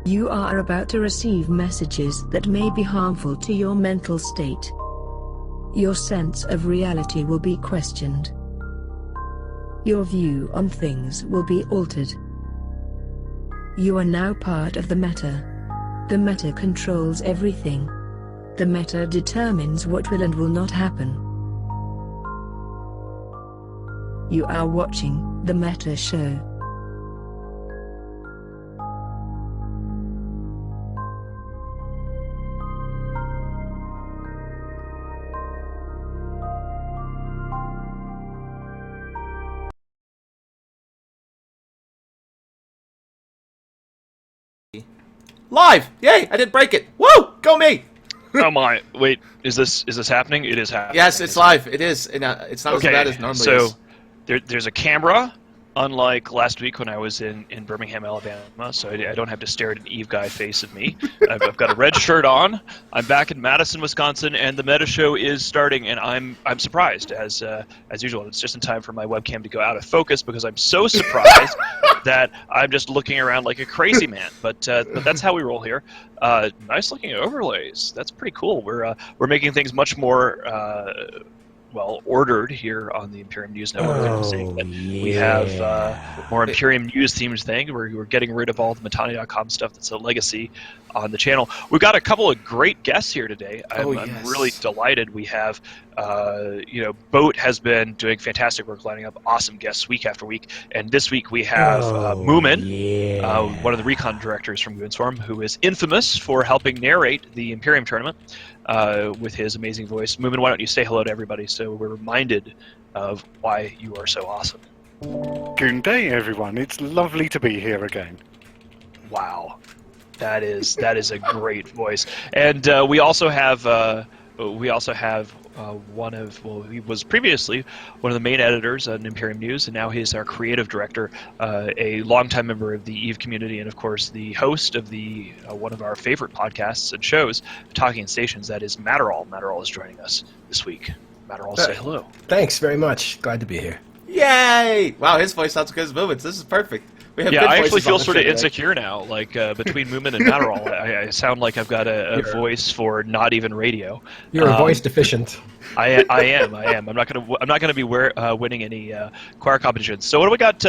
You are about to receive messages that may be harmful to your mental state. Your sense of reality will be questioned. Your view on things will be altered. You are now part of the meta. The meta controls everything. The meta determines what will and will not happen. You are watching the Meta Show. Live! Yay! I didn't break it. Woo! Go me! Oh my! Wait, is this happening? It is happening. Yes, it's live. It is. And, it's not okay, as bad as normally so is. there's a camera, unlike last week when I was in Birmingham, Alabama. So I don't have to stare at an Eve guy face at me. I've got a red shirt on. I'm back in Madison, Wisconsin, and the Meta Show is starting. And I'm surprised as usual. It's just in time for my webcam to go out of focus because I'm so surprised that I'm just looking around like a crazy man. But that's how we roll here. Nice looking overlays. That's pretty cool. We're making things much more well ordered here on the Imperium News Network. We have more Imperium News themed thing. We're getting rid of all the Matani.com stuff that's a legacy on the channel. We've got a couple of great guests here today. I'm really delighted. We have Boat has been doing fantastic work lining up awesome guests week after week, and this week we have Moomin, one of the recon directors from Goonswarm, who is infamous for helping narrate the Imperium tournament with his amazing voice. Moomin, why don't you say hello to everybody so we're reminded of why you are so awesome. Good day, everyone. It's lovely to be here again. Wow, that is a great voice. And we also have he was previously one of the main editors on Imperium News, and now he's our creative director, a longtime member of the EVE community, and of course the host of the one of our favorite podcasts and shows, Talking Stations. That is Matterall. Matterall is joining us this week. Matterall, say hello. Thanks very much. Glad to be here. Yay! Wow, his voice sounds good as Moomin's. This is perfect. Yeah, I actually feel sort of insecure now. Like between Moomin and Matterall, I sound like I've got a voice for not even radio. You're voice deficient. I am. I'm not gonna be winning any choir competitions. So what do we got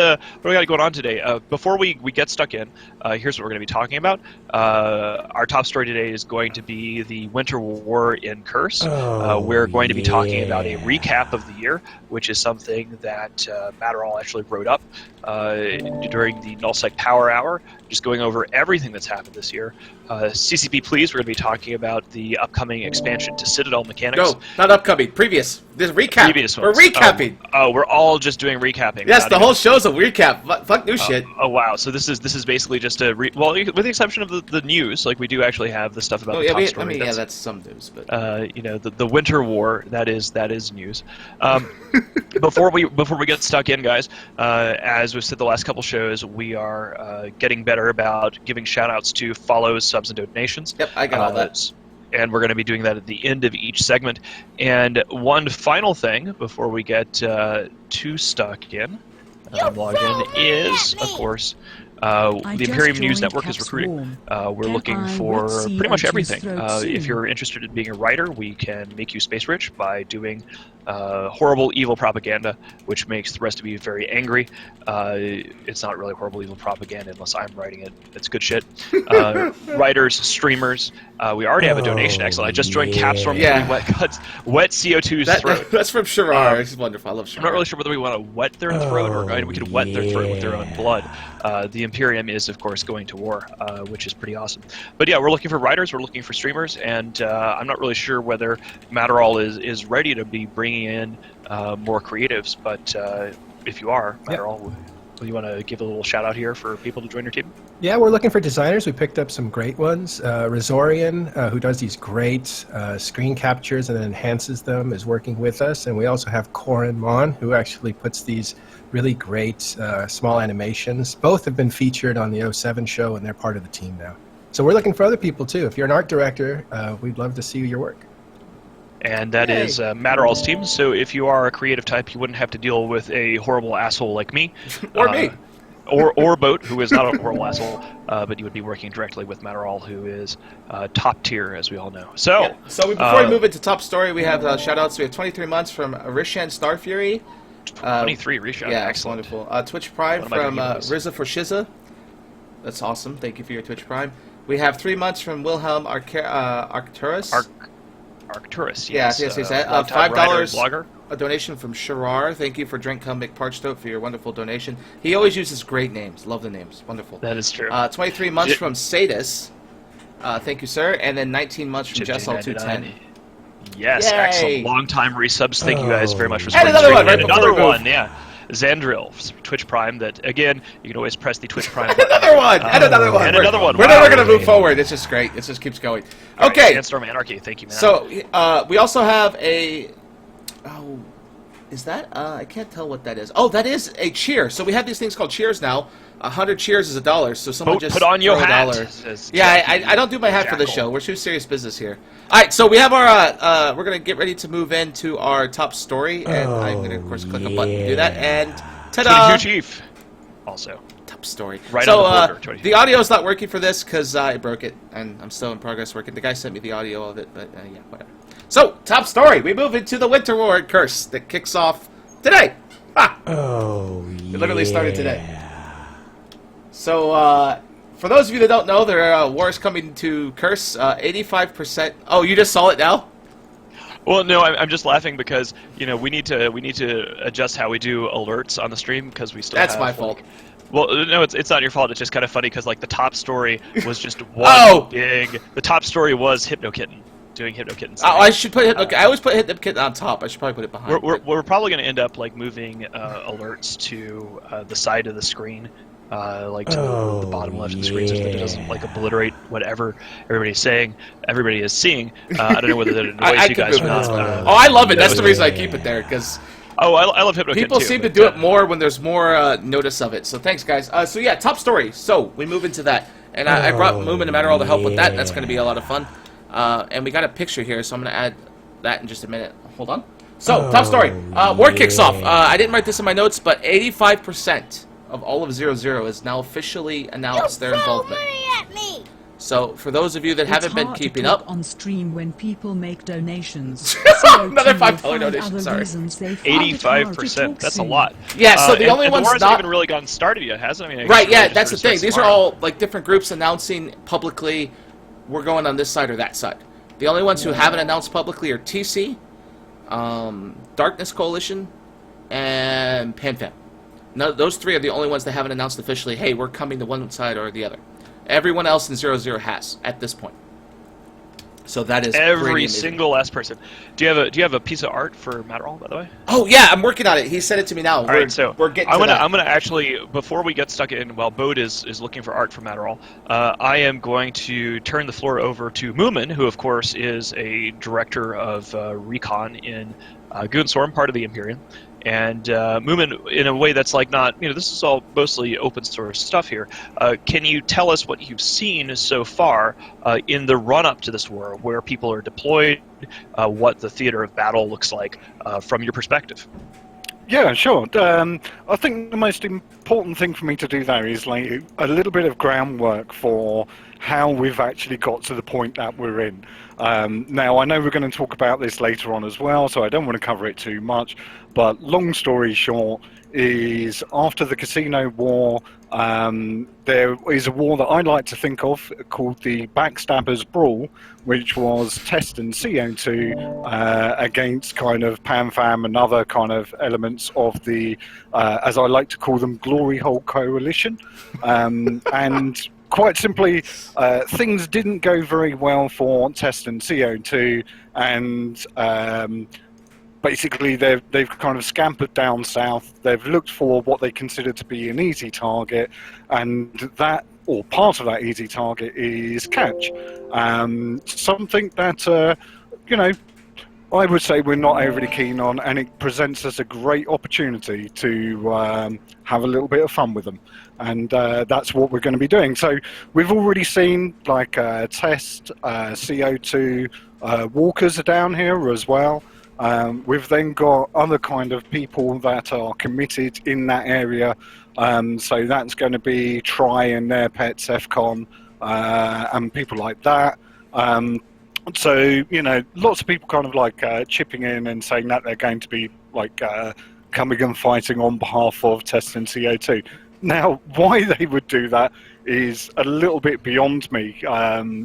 going on today? Before we get stuck in, here's what we're going to be talking about. Our top story today is going to be the Winter War in Curse. We're going to be talking about a recap of the year, which is something that Matterall actually wrote up during the Nullsec Power Hour, just going over everything that's happened this year. CCP Please, we're going to be talking about the upcoming expansion to Citadel mechanics. No, not upcoming. Previous. This recap. Previous ones. We're recapping. We're all just doing recapping. Yes, the whole show's a recap. Fuck new shit. Oh wow! So this is basically just a well, with the exception of the news, like we do actually have the stuff about the top story. That's some news, but the Winter War, that is news. Before we get stuck in, guys, as we've said the last couple shows, we are getting better about giving shout-outs to follows, subs, and donations. Yep, I got all that. And we're going to be doing that at the end of each segment. And one final thing before we get too stuck in, logged in, is, of course, the Imperium News Network is recruiting. We're looking for pretty much everything. If you're interested in being a writer, we can make you space rich by doing horrible, evil propaganda, which makes the rest of you very angry. It's not really horrible, evil propaganda unless I'm writing it. It's good shit. Writers, streamers. We already have a donation. Excellent. I just joined Capstorm. Wet CO2's throat. That's from Shirar. It's wonderful. I love Shirar. I'm not really sure whether we want to wet their throat or we could wet their throat with their own blood. The Imperium is, of course, going to war, which is pretty awesome. But yeah, we're looking for writers, we're looking for streamers, and I'm not really sure whether Matterall is ready to be bringing in more creatives, but if you are, Matterall, do you want to give a little shout out here for people to join your team? Yeah, we're looking for designers. We picked up some great ones. Razorian, who does these great screen captures and enhances them, is working with us. And we also have Corin Mon, who actually puts these really great small animations. Both have been featured on the 07 show, and they're part of the team now. So we're looking for other people, too. If you're an art director, we'd love to see your work. And that is Matterall's team. So if you are a creative type, you wouldn't have to deal with a horrible asshole like me. Or me. or Boat, who is not a royal vassal, but you would be working directly with Matterall, who is top tier, as we all know. So, Yeah. So before we move into top story, we have shout-outs. We have 23 months from Rishan Starfury. 23 Rishan. Yeah, excellent. wonderful. Twitch Prime from Rizza for Shiza. That's awesome. Thank you for your Twitch Prime. We have 3 months from Wilhelm Arcturus. Arcturus, yes. yes. $5 blogger. A donation from Shirar. Thank you for Drink Come McParchtote for your wonderful donation. He always uses great names. Love the names. Wonderful. That is true. 23 months from Sadis. Thank you, sir. And then 19 months from Jessal210. Yes, Yay. excellent. Long-time resubs. Thank you guys very much for And supporting another the one, stream. right And before another we move. one, yeah. Zandril, Twitch Prime. That again, you can always press the Twitch Prime. Another one. And another one. And another one. We're Wow. never going to move forward. It's just great. It just keeps going. All right, Okay. Sandstorm Anarchy. Thank you, man. So, we also have a... Oh, is that... I can't tell what that is. Oh, that is a cheer. So we have these things called cheers now. 100 cheers is $1. So someone Boat, just put on your throw hat, $1. says Yeah, Jackie I don't do my hat for this Jackal. show. We're too serious business here. All right, so we have our... we're going to get ready to move into our top story. And I'm going to, of course, click a button to do that. And ta-da! 22 Chief. Also. Top story. Right so, on the border, the audio's not working for this because I broke it, and I'm still in progress working. The guy sent me the audio of it, but yeah, whatever. So, top story. We move into the Winter War Curse that kicks off today. Ah! Oh, It literally started today. So, for those of you that don't know, there are wars coming to Curse. 85%. Oh, you just saw it now? Well, no, I'm just laughing because we need to adjust how we do alerts on the stream because we still. That's have, my fault. Well, no, it's not your fault. It's just kind of funny because the top story was just one big. The top story was Hypnokitten doing Hypnokitten. Oh, I should put Hypnokitten. I always put Hypnokitten on top. I should probably put it behind. We're probably going to end up moving alerts to the side of the screen. To the bottom left of the screen so that it doesn't obliterate whatever everybody's saying, everybody is seeing. I don't know whether that annoys you guys or not. I love it. That's the reason I keep it there, because I love Hypnokitten people too, seem to do it more when there's more notice of it. So thanks, guys. So yeah, top story. So we move into that, and I brought Moom and Matterall to help with that. That's going to be a lot of fun. And we got a picture here, so I'm going to add that in just a minute. Hold on. So top story. War kicks off. I didn't write this in my notes, but 85% of all of 00 is now officially announced their involvement. So for those of you that haven't been keeping up on stream when people make donations. Another $5 donation, sorry. 85%. That's a lot. Yeah, so the only ones the war's not not even really gotten started yet, hasn't it? I mean, right. Yeah, that's the thing. These are all different groups announcing publicly we're going on this side or that side. The only ones who haven't announced publicly are TC, Darkness Coalition, and PanFam. No, those three are the only ones that haven't announced officially, hey, we're coming to one side or the other. Everyone else in 00 has at this point. So that is every single last person. Do you have a piece of art for Matterall, by the way? Oh yeah, I'm working on it. He sent it to me now. All right, so we're getting. I'm gonna actually, before we get stuck in, while Bode is looking for art for Matterall, I am going to turn the floor over to Moomin, who of course is a director of recon in Goonstorm, part of the Imperium. And Moomin, in a way that's not, this is all mostly open source stuff here. Can you tell us what you've seen so far in the run-up to this war, where people are deployed, what the theater of battle looks like from your perspective? Yeah, sure. I think the most important thing for me to do there is lay a little bit of groundwork for how we've actually got to the point that we're in. Now, I know we're going to talk about this later on as well, so I don't want to cover it too much. But long story short is after the Casino War, there is a war that I like to think of called the Backstabbers Brawl, which was Test and CO2 against kind of PanFam and other kind of elements of the, as I like to call them, Glory Hole Coalition. And quite simply, things didn't go very well for Test and CO2, and basically they've kind of scampered down south. They've looked for what they consider to be an easy target, and that, or part of that easy target, is catch. Something that I would say we're not overly keen on, and it presents us a great opportunity to have a little bit of fun with them. And that's what we're going to be doing. So we've already seen Test, CO2, walkers are down here as well. We've then got other kind of people that are committed in that area So that's going to be Try and their pets, FCON, and people like that. So, lots of people kind of like chipping in and saying that they're going to be like coming and fighting on behalf of testing CO2. Now, why they would do that is a little bit beyond me.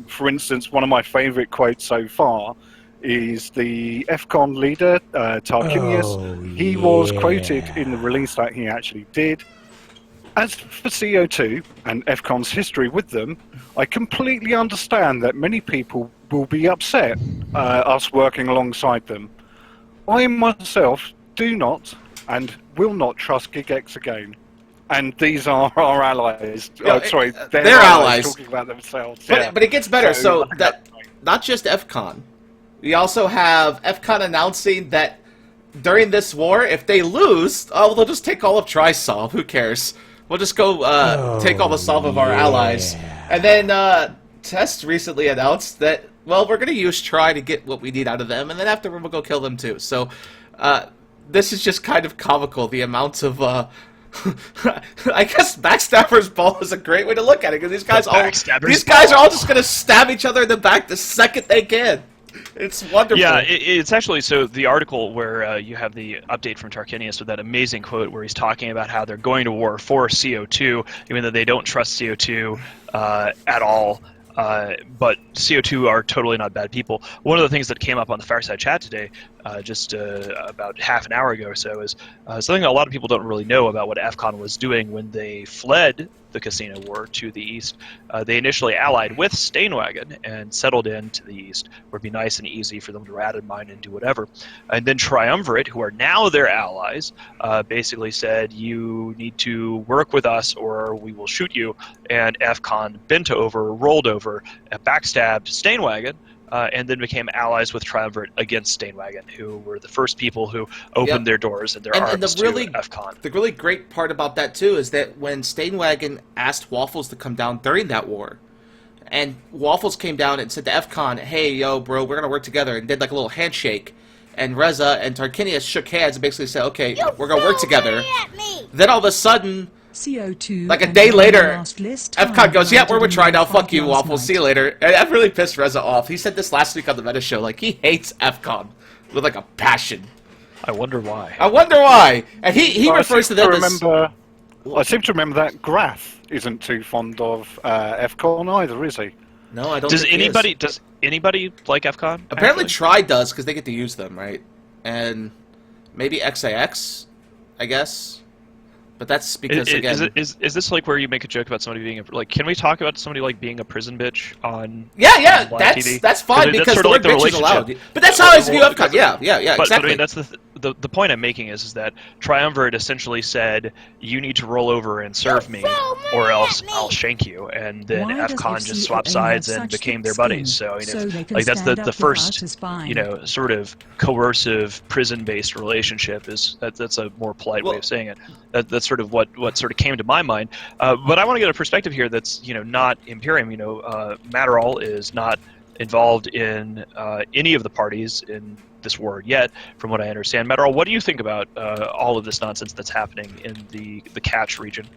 For instance, one of my favourite quotes so far is the FCON leader, Tarquinius. He was quoted in the release that he actually did. As for CO2 and FCON's history with them, I completely understand that many people will be upset us working alongside them. I myself do not and will not trust GigX again. And these are our allies. Sorry, they're allies. Talking about themselves. But it gets better. So that not just FCON. We also have FCON announcing that during this war, if they lose, they'll just take all of Tri-Solve. Who cares? We'll just go take all the solve of our allies. And then Test recently announced that, well, we're going to use Try to get what we need out of them, and then afterward we'll go kill them too. So this is just kind of comical, the amount of... I guess Backstabber's Ball is a great way to look at it, because these guys are all just going to stab each other in the back the second they can. It's wonderful. Yeah, it's actually, so the article where you have the update from Tarquinius with that amazing quote where he's talking about how they're going to war for CO2, even though they don't trust CO2 at all. But CO2 are totally not bad people. One of the things that came up on the Fireside Chat today, just about half an hour ago or so, is something a lot of people don't really know about what FCON was doing when they fled the Casino War to the east. They initially allied with Stainwagon and settled in to the east, where it'd be nice and easy for them to rat and mine and do whatever. And then Triumvirate, who are now their allies, basically said, you need to work with us or we will shoot you. And FCON bent over, rolled over, backstabbed Stainwagon, and then became allies with Triumvirate against Stainwagon, who were the first people who opened their doors and their arms to FCON. The really great part about that, too, is that when Stainwagon asked Waffles to come down during that war, and Waffles came down and said to FCON, hey, yo, bro, we're going to work together, and did like a little handshake, and Reza and Tarquinius shook hands and basically said, okay, we're going to work together. Then all of a sudden... CO2 like a day later, FCON goes, yeah, we're with Try now, fuck you, Waffles, see you later. And that really pissed Reza off. He said this last week on the Meta Show, like, he hates FCON with, like, a passion. I wonder why. And he refers to them as... I seem to remember that Grath isn't too fond of FCON either, is he? No, I don't Does think anybody like FCON? Apparently Try does, because they get to use them, right? And maybe XIX, I guess. But that's because, again... Is this like where you make a joke about somebody being like? Can we talk about somebody like being a prison bitch on? Yeah, on live TV? That's fine because the word bitch is allowed. But that's how I view FCON. Yeah, exactly. But I mean, that's the point I'm making is that Triumvirate essentially said you need to roll over and serve me, or else I'll shank you. And then FCON just swapped sides and became their buddies. So like that's the first sort of coercive prison-based relationship. That's a more polite way of saying it. That's sort of what sort of came to my mind. But I want to get a perspective here that's not Imperium. Matterall is not involved in any of the parties in this war yet, from what I understand. Matterall, what do you think about all of this nonsense that's happening in the Catch region?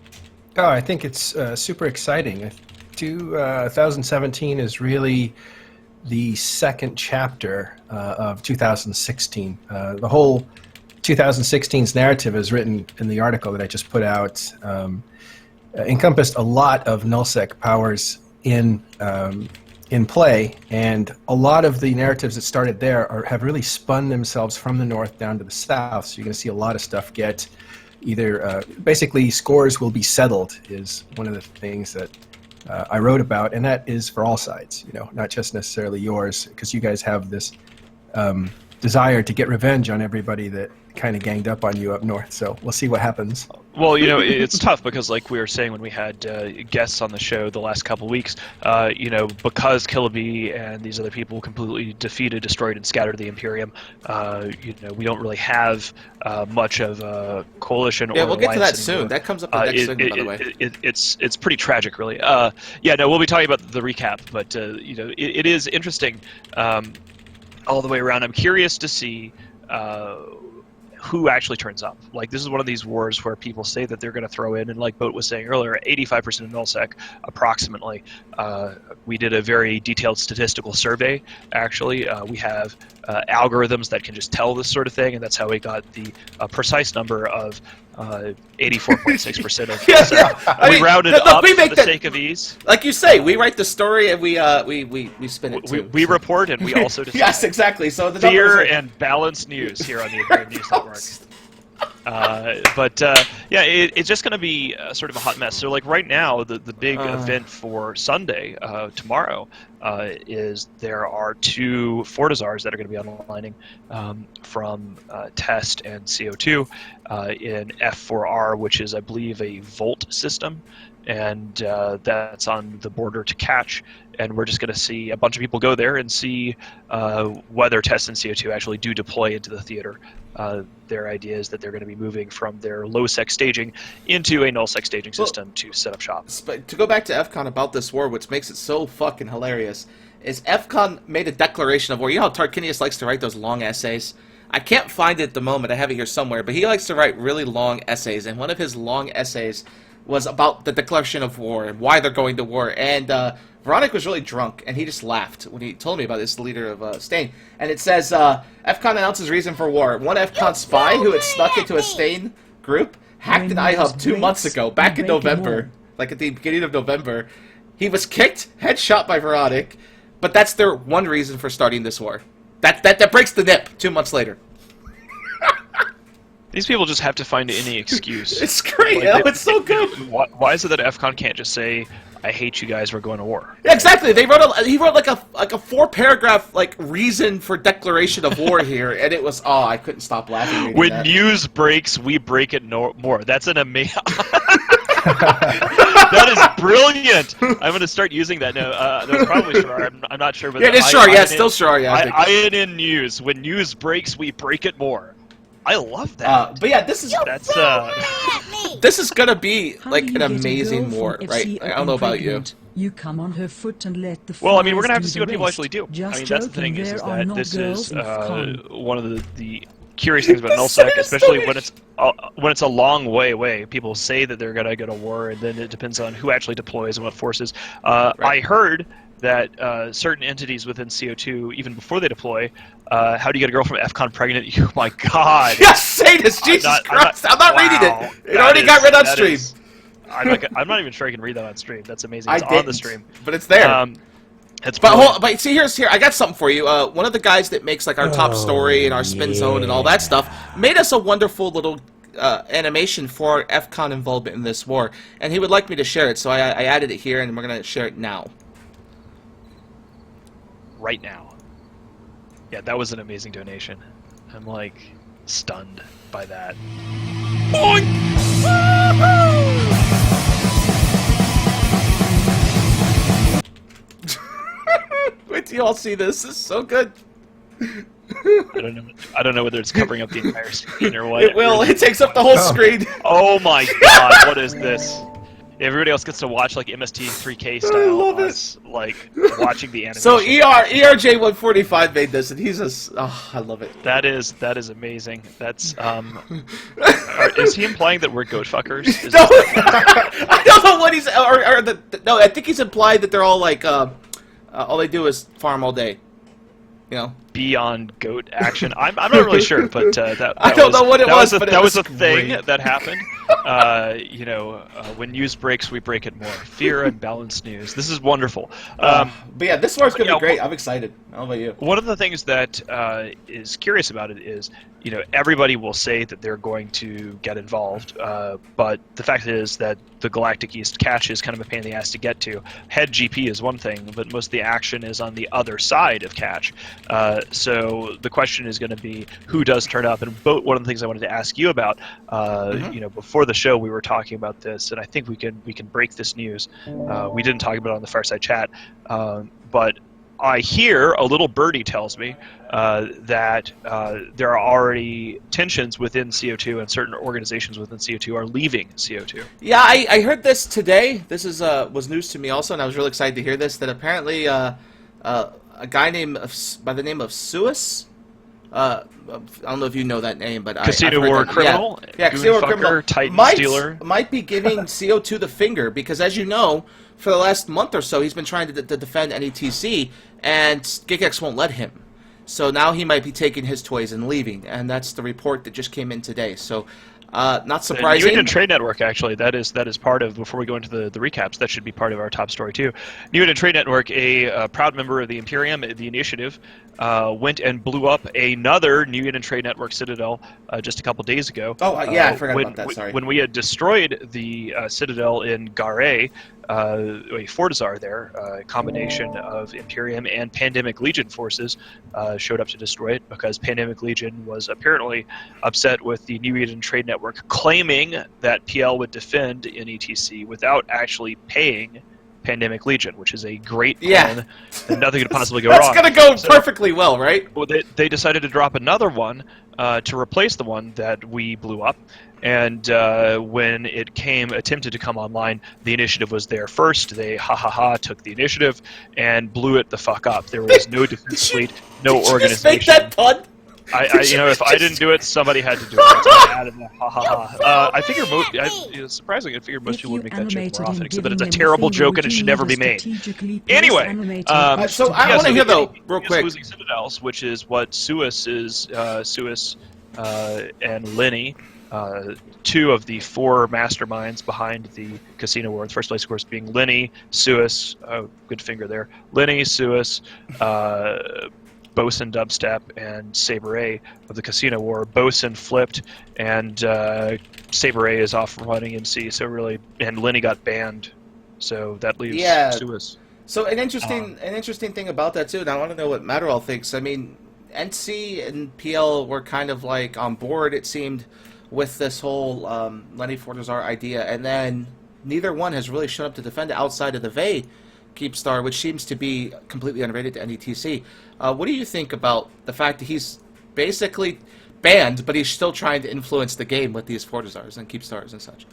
Oh, I think it's super exciting. 2017 is really the second chapter of 2016. The whole 2016's narrative, is written in the article that I just put out, encompassed a lot of nullsec powers in play, and a lot of the narratives that started there have really spun themselves from the north down to the south. So you're going to see a lot of stuff get either basically scores will be settled is one of the things that I wrote about, and that is for all sides, not just necessarily yours, because you guys have this desire to get revenge on everybody that kind of ganged up on you up north. So we'll see what happens. Well, it's tough because, like we were saying when we had guests on the show the last couple of weeks, because Killaby and these other people completely defeated, destroyed, and scattered the Imperium, we don't really have much of a coalition. Yeah, or we'll get to that anymore. Soon. That comes up in the next segment, by the way. It's pretty tragic, really. We'll be talking about the recap, but it is interesting all the way around. I'm curious to see who actually turns up. Like, this is one of these wars where people say that they're going to throw in, and like Boat was saying earlier, 85% of nullsec approximately. We did a very detailed statistical survey. Actually, we have algorithms that can just tell this sort of thing, and that's how we got the precise number of 84.6% of nullsec. We rounded up for the sake of ease. Like you say, we write the story and we spin it too. We report and we also decide. Yes, exactly. So the Fear and balanced news here on the Imperium News Network. Yeah, it's just going to be sort of a hot mess. So, like, right now, the big event for Sunday, tomorrow, is there are 2 Fortizars that are going to be onlining from Test and CO2 in F4R, which is, I believe, a Volt system. And that's on the border to Catch, and we're just going to see a bunch of people go there and see whether Test and CO2 actually do deploy into the theater. Their idea is that they're going to be moving from their low-sec staging into a null-sec staging system to set up shop. But to go back to FCON about this war, which makes it so fucking hilarious, is FCON made a declaration of war. You know how Tarquinius likes to write those long essays? I can't find it at the moment. I have it here somewhere, but he likes to write really long essays, and one of his long essays was about the declaration of war and why they're going to war. And Veronica was really drunk, and he just laughed when he told me about this, the leader of Stain. And it says, FCON announces reason for war. One FCON spy who had snuck into a Stain group hacked an iHub 2 months ago, back in November, like at the beginning of November. He was kicked, headshot by Veronica, but that's their one reason for starting this war. That breaks the nip 2 months later. These people just have to find any excuse. It's great. Like, it's so good. Why is it that FCON can't just say, "I hate you guys, we're going to war"? Yeah, exactly. He wrote like a 4-paragraph like reason for declaration of war here, and it was I couldn't stop laughing. When that. News breaks, we break it more. That's an amazing. That is brilliant. I'm going to start using that now. That's probably Sherrar. I'm not sure, but yeah, it is Sherrar. Yeah, it's still Sherrar. Yeah, INN News. When news breaks, we break it more. I love that. But yeah, this is this is gonna be like an amazing war, right? I don't know about you. You come on her foot and let the well, I mean, we're gonna have to see what people actually do. I mean, that's the thing is that this is one of the curious things about nullsec, especially when it's a long way away. People say that they're gonna go to war, and then it depends on who actually deploys and what forces. Right. I heard that certain entities within CO2, even before they deploy, how do you get a girl from FCON pregnant? Oh my god! Yes, Sadist! Jesus Christ! I'm not reading it! It already got read on stream! I'm not even sure I can read that on stream. That's amazing. It's on the stream. But it's there. But see, here, I got something for you. One of the guys that makes like our top story and our spin zone and all that stuff made us a wonderful little animation for FCON involvement in this war, and he would like me to share it, so I added it here, and we're going to share it now. Right now. Yeah, that was an amazing donation. I'm like stunned by that. Wait till you all see this. This is so good. I don't know whether it's covering up the entire screen or what. It will. It takes up the whole screen. Oh my god! What is this? Everybody else gets to watch like MST3K style. I love us, like watching the animation. So ERJ145 made this, and he's just I love it. That is amazing. That's is he implying that we're goat fuckers? No, I don't know what he's no. I think he's implied that they're all like all they do is farm all day. You know, beyond goat action. I'm not really sure, but that I don't know what it was, but that was a thing that happened. You know, when news breaks, we break it more. Fear and balanced news. This is wonderful. But yeah, this war's gonna be great. I'm excited. How about you? One of the things that is curious about it is, you know, everybody will say that they're going to get involved, but the fact is that the Galactic East cache is kind of a pain in the ass to get to. Head GP is one thing, but most of the action is on the other side of cache. So the question is going to be who does turn up. And one of the things I wanted to ask you about, you know, before the show we were talking about this, and I think we can break this news. We didn't talk about it on the Fireside Chat, but I hear a little birdie tells me that there are already tensions within CO2, and certain organizations within CO2 are leaving CO2. Yeah, I heard this today. This is was news to me also, and I was really excited to hear this. That apparently a guy named by the name of Suis I don't know if you know that name, but Casino War Criminal, yeah, Casino War Criminal, Titan Stealer. might be giving CO2 the finger because, as you know, for the last month or so, he's been trying to defend NETC, and GigX won't let him. So now he might be taking his toys and leaving, and that's the report that just came in today. So, not surprising. New England Trade Network, actually, that is part of, before we go into the recaps, that should be part of our top story too. New England Trade Network, a proud member of the Imperium, the initiative, went and blew up another New England Trade Network Citadel just a couple days ago. Oh, yeah, I forgot about that, sorry. When we had destroyed the Citadel in Gare, a Fortizar there, a combination of Imperium and Pandemic Legion forces showed up to destroy it because Pandemic Legion was apparently upset with the New Eden Trade Network claiming that PL would defend NETC without actually paying Pandemic Legion, which is a great plan, and nothing could possibly go wrong. That's going to go perfectly well, right? Well, they decided to drop another one to replace the one that we blew up. And when it attempted to come online, the initiative was there first. They took the initiative and blew it the fuck up. There was no defense fleet, no organization. Did you just make that pun? If I didn't do it, somebody had to do it. I figure surprisingly, I figured most people would make that joke more often, except that it's a terrible joke and it should never be made. Anyway, so I want to hear though, real quick. Losing Citadels, which is what Suis is. Suis and Lenny. Two of the four masterminds behind the Casino War. In the first place, of course, being Lenny, Suis, good finger there, Lenny, Suis, Bosun Dubstep, and Saber A of the Casino War. Bosun flipped, and Saber A is off running MC, so really, and Lenny got banned, so that leaves Suis. So an interesting thing about that, too, and I want to know what Matterall thinks. I mean, NC and PL were kind of like on board, it seemed, with this whole Lenny Fortizar idea, and then neither one has really shown up to defend it outside of the Vey Keepstar, which seems to be completely unrated to NETC. What do you think about the fact that he's basically banned, but he's still trying to influence the game with these Fortizars and Keepstars and such?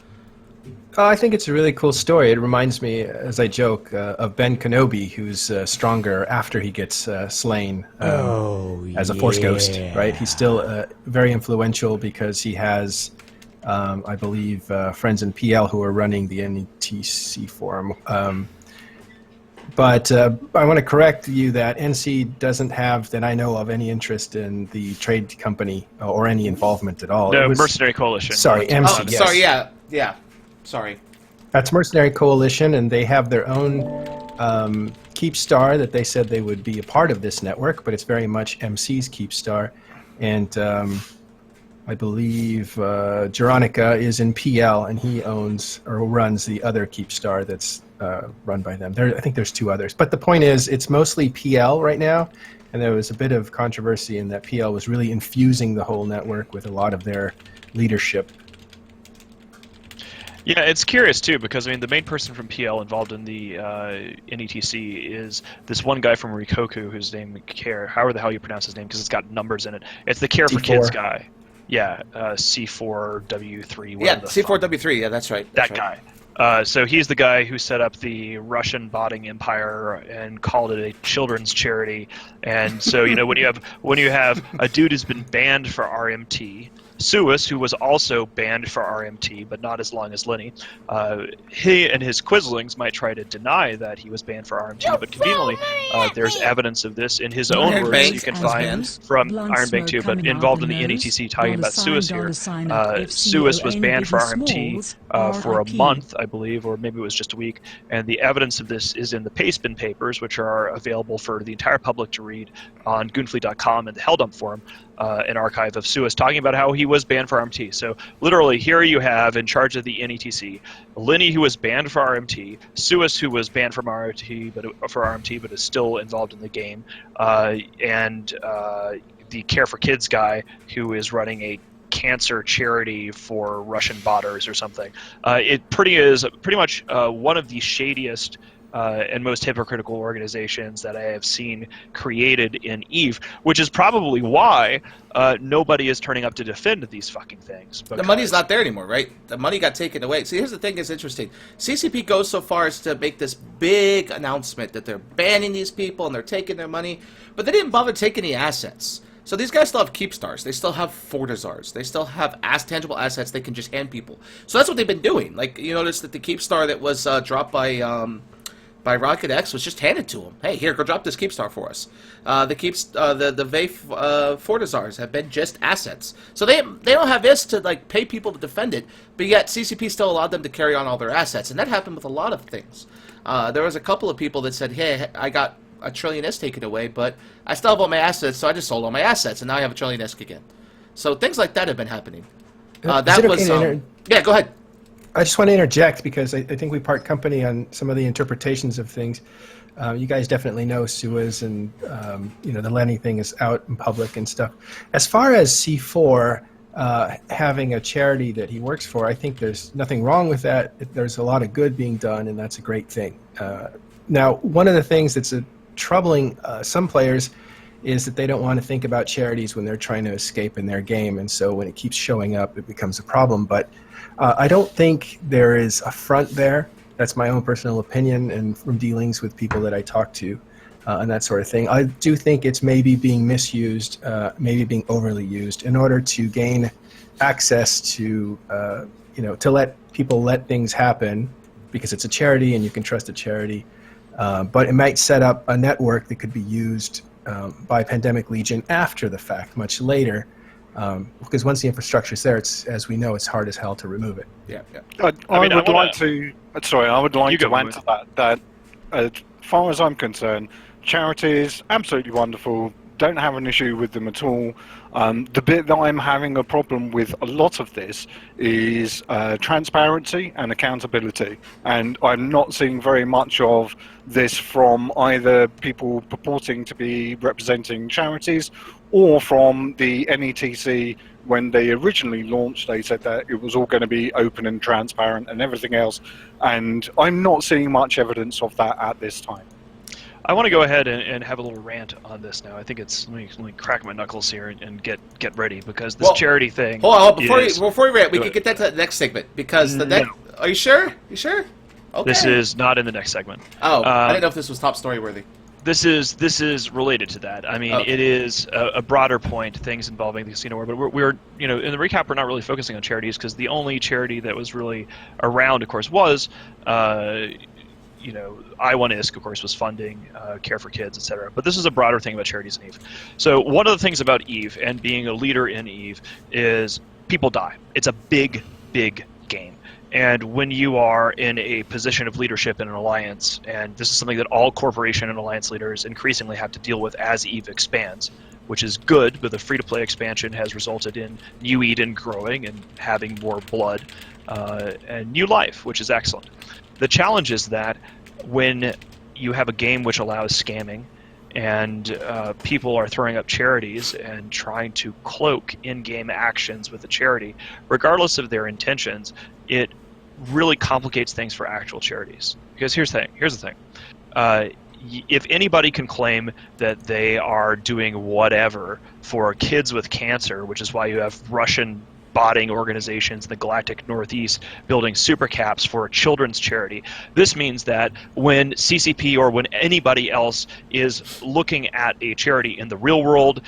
I think it's a really cool story. It reminds me, as I joke, of Ben Kenobi, who's stronger after he gets slain as a Force Ghost, right? He's still very influential because he has, I believe, friends in PL who are running the NETC forum. But I want to correct you that NC doesn't have, that I know of, any interest in the trade company or any involvement at all. No, Mercenary Coalition. Sorry, MC, yes. Sorry, yeah. Sorry. That's Mercenary Coalition, and they have their own Keepstar that they said they would be a part of this network, but it's very much MC's Keepstar. And I believe Jeronica is in PL, and he owns or runs the other Keepstar that's run by them. I think there's two others. But the point is, it's mostly PL right now, and there was a bit of controversy in that PL was really infusing the whole network with a lot of their leadership. Yeah, it's curious too, because I mean the main person from PL involved in the NETC is this one guy from Rikoku whose name Care. However the hell you pronounce his name, because it's got numbers in it. It's the Care for Kids guy. Yeah, C4W3. Yeah, C4W3. Yeah, that's right. That guy. So he's the guy who set up the Russian botting empire and called it a children's charity. And so when you have a dude who's been banned for RMT. Suis, who was also banned for RMT, but not as long as Lenny, he and his Quislings might try to deny that he was banned for RMT, but conveniently, there's evidence of this in his own words you can find from Ironbank 2, but involved in the NETC talking about Suis here. Suis was banned for RMT for a month, I believe, or maybe it was just a week, and the evidence of this is in the Pastebin papers, which are available for the entire public to read on goonfleet.com and the Helldump forum. An archive of Suis talking about how he was banned for RMT. So literally here you have in charge of the NETC, Lenny who was banned for RMT, Suis who was banned from RMT but is still involved in the game, and the Care for Kids guy who is running a cancer charity for Russian botters or something. It is pretty much one of the shadiest and most hypocritical organizations that I have seen created in EVE, which is probably why nobody is turning up to defend these fucking things. The money's not there anymore, right? The money got taken away. See, here's the thing that's interesting. CCP goes so far as to make this big announcement that they're banning these people and they're taking their money, but they didn't bother taking the assets. So these guys still have keep stars. They still have fortizars. They still have tangible assets they can just hand people. So that's what they've been doing. Like, you notice that the keep star that was dropped by Rocket X was just handed to him. Hey, here, go drop this keep star for us. The Vey fortizars have been just assets. So they don't have this to like pay people to defend it, but yet CCP still allowed them to carry on all their assets, and that happened with a lot of things. There was a couple of people that said, hey, I got a trillion S taken away, but I still have all my assets, so I just sold all my assets, and now I have a trillion S again. So things like that have been happening. That was yeah. Go ahead. I just want to interject because I think we part company on some of the interpretations of things. You guys definitely know Suez and the Lenny thing is out in public and stuff. As far as C4 having a charity that he works for, I think there's nothing wrong with that. There's a lot of good being done, and that's a great thing. Now, one of the things that's troubling some players is that they don't want to think about charities when they're trying to escape in their game, and so when it keeps showing up, it becomes a problem. But I don't think there is a front there. That's my own personal opinion and from dealings with people that I talk to and that sort of thing. I do think it's maybe being misused, maybe being overly used in order to gain access to, to let people let things happen because it's a charity and you can trust a charity. But it might set up a network that could be used by Pandemic Legion after the fact, much later. Because once the infrastructure is there, as we know, it's hard as hell to remove it. Yeah. I would like to add to that as far as I'm concerned, charities, absolutely wonderful, don't have an issue with them at all. The bit that I'm having a problem with a lot of this is transparency and accountability, and I'm not seeing very much of this from either people purporting to be representing charities or from the NETC. When they originally launched, they said that it was all going to be open and transparent and everything else, and I'm not seeing much evidence of that at this time. I want to go ahead and have a little rant on this now. I think it's let me crack my knuckles here and get ready because this charity thing. Hold on, before we rant, we can get that to the next segment because the next. Are you sure? You sure? Okay. This is not in the next segment. Oh, I didn't know if this was top story worthy. This is related to that. I mean, It is a broader point, things involving the casino world. But we're in the recap, we're not really focusing on charities because the only charity that was really around, of course, was. I1ISK, of course, was funding Care for Kids, etc. But this is a broader thing about charities in EVE. So one of the things about EVE and being a leader in EVE is people die. It's a big, big game. And when you are in a position of leadership in an alliance, and this is something that all corporation and alliance leaders increasingly have to deal with as EVE expands, which is good, but the free-to-play expansion has resulted in New Eden growing and having more blood and new life, which is excellent. The challenge is that when you have a game which allows scamming and people are throwing up charities and trying to cloak in-game actions with a charity, regardless of their intentions, it really complicates things for actual charities. Because here's the thing. If anybody can claim that they are doing whatever for kids with cancer, which is why you have Russian botting organizations in the Galactic Northeast building super caps for a children's charity. This means that when CCP or when anybody else is looking at a charity in the real world,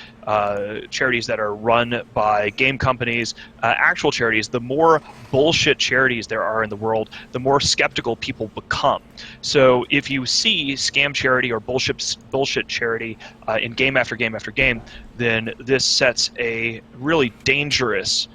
charities that are run by game companies, actual charities, the more bullshit charities there are in the world, the more skeptical people become. So if you see scam charity or bullshit charity in game after game after game, then this sets a really dangerous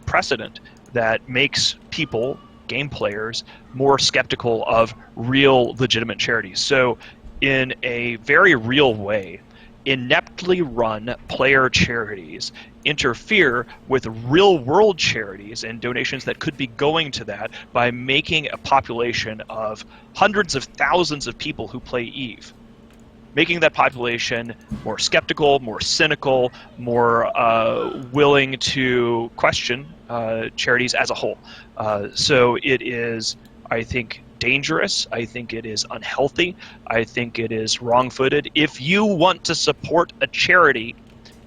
precedent that makes people, game players, more skeptical of real legitimate charities. So in a very real way, ineptly run player charities interfere with real world charities and donations that could be going to that by making a population of hundreds of thousands of people who play EVE, making that population more skeptical, more cynical, more willing to question charities as a whole. So it is, I think, dangerous. I think it is unhealthy. I think it is wrong-footed. If you want to support a charity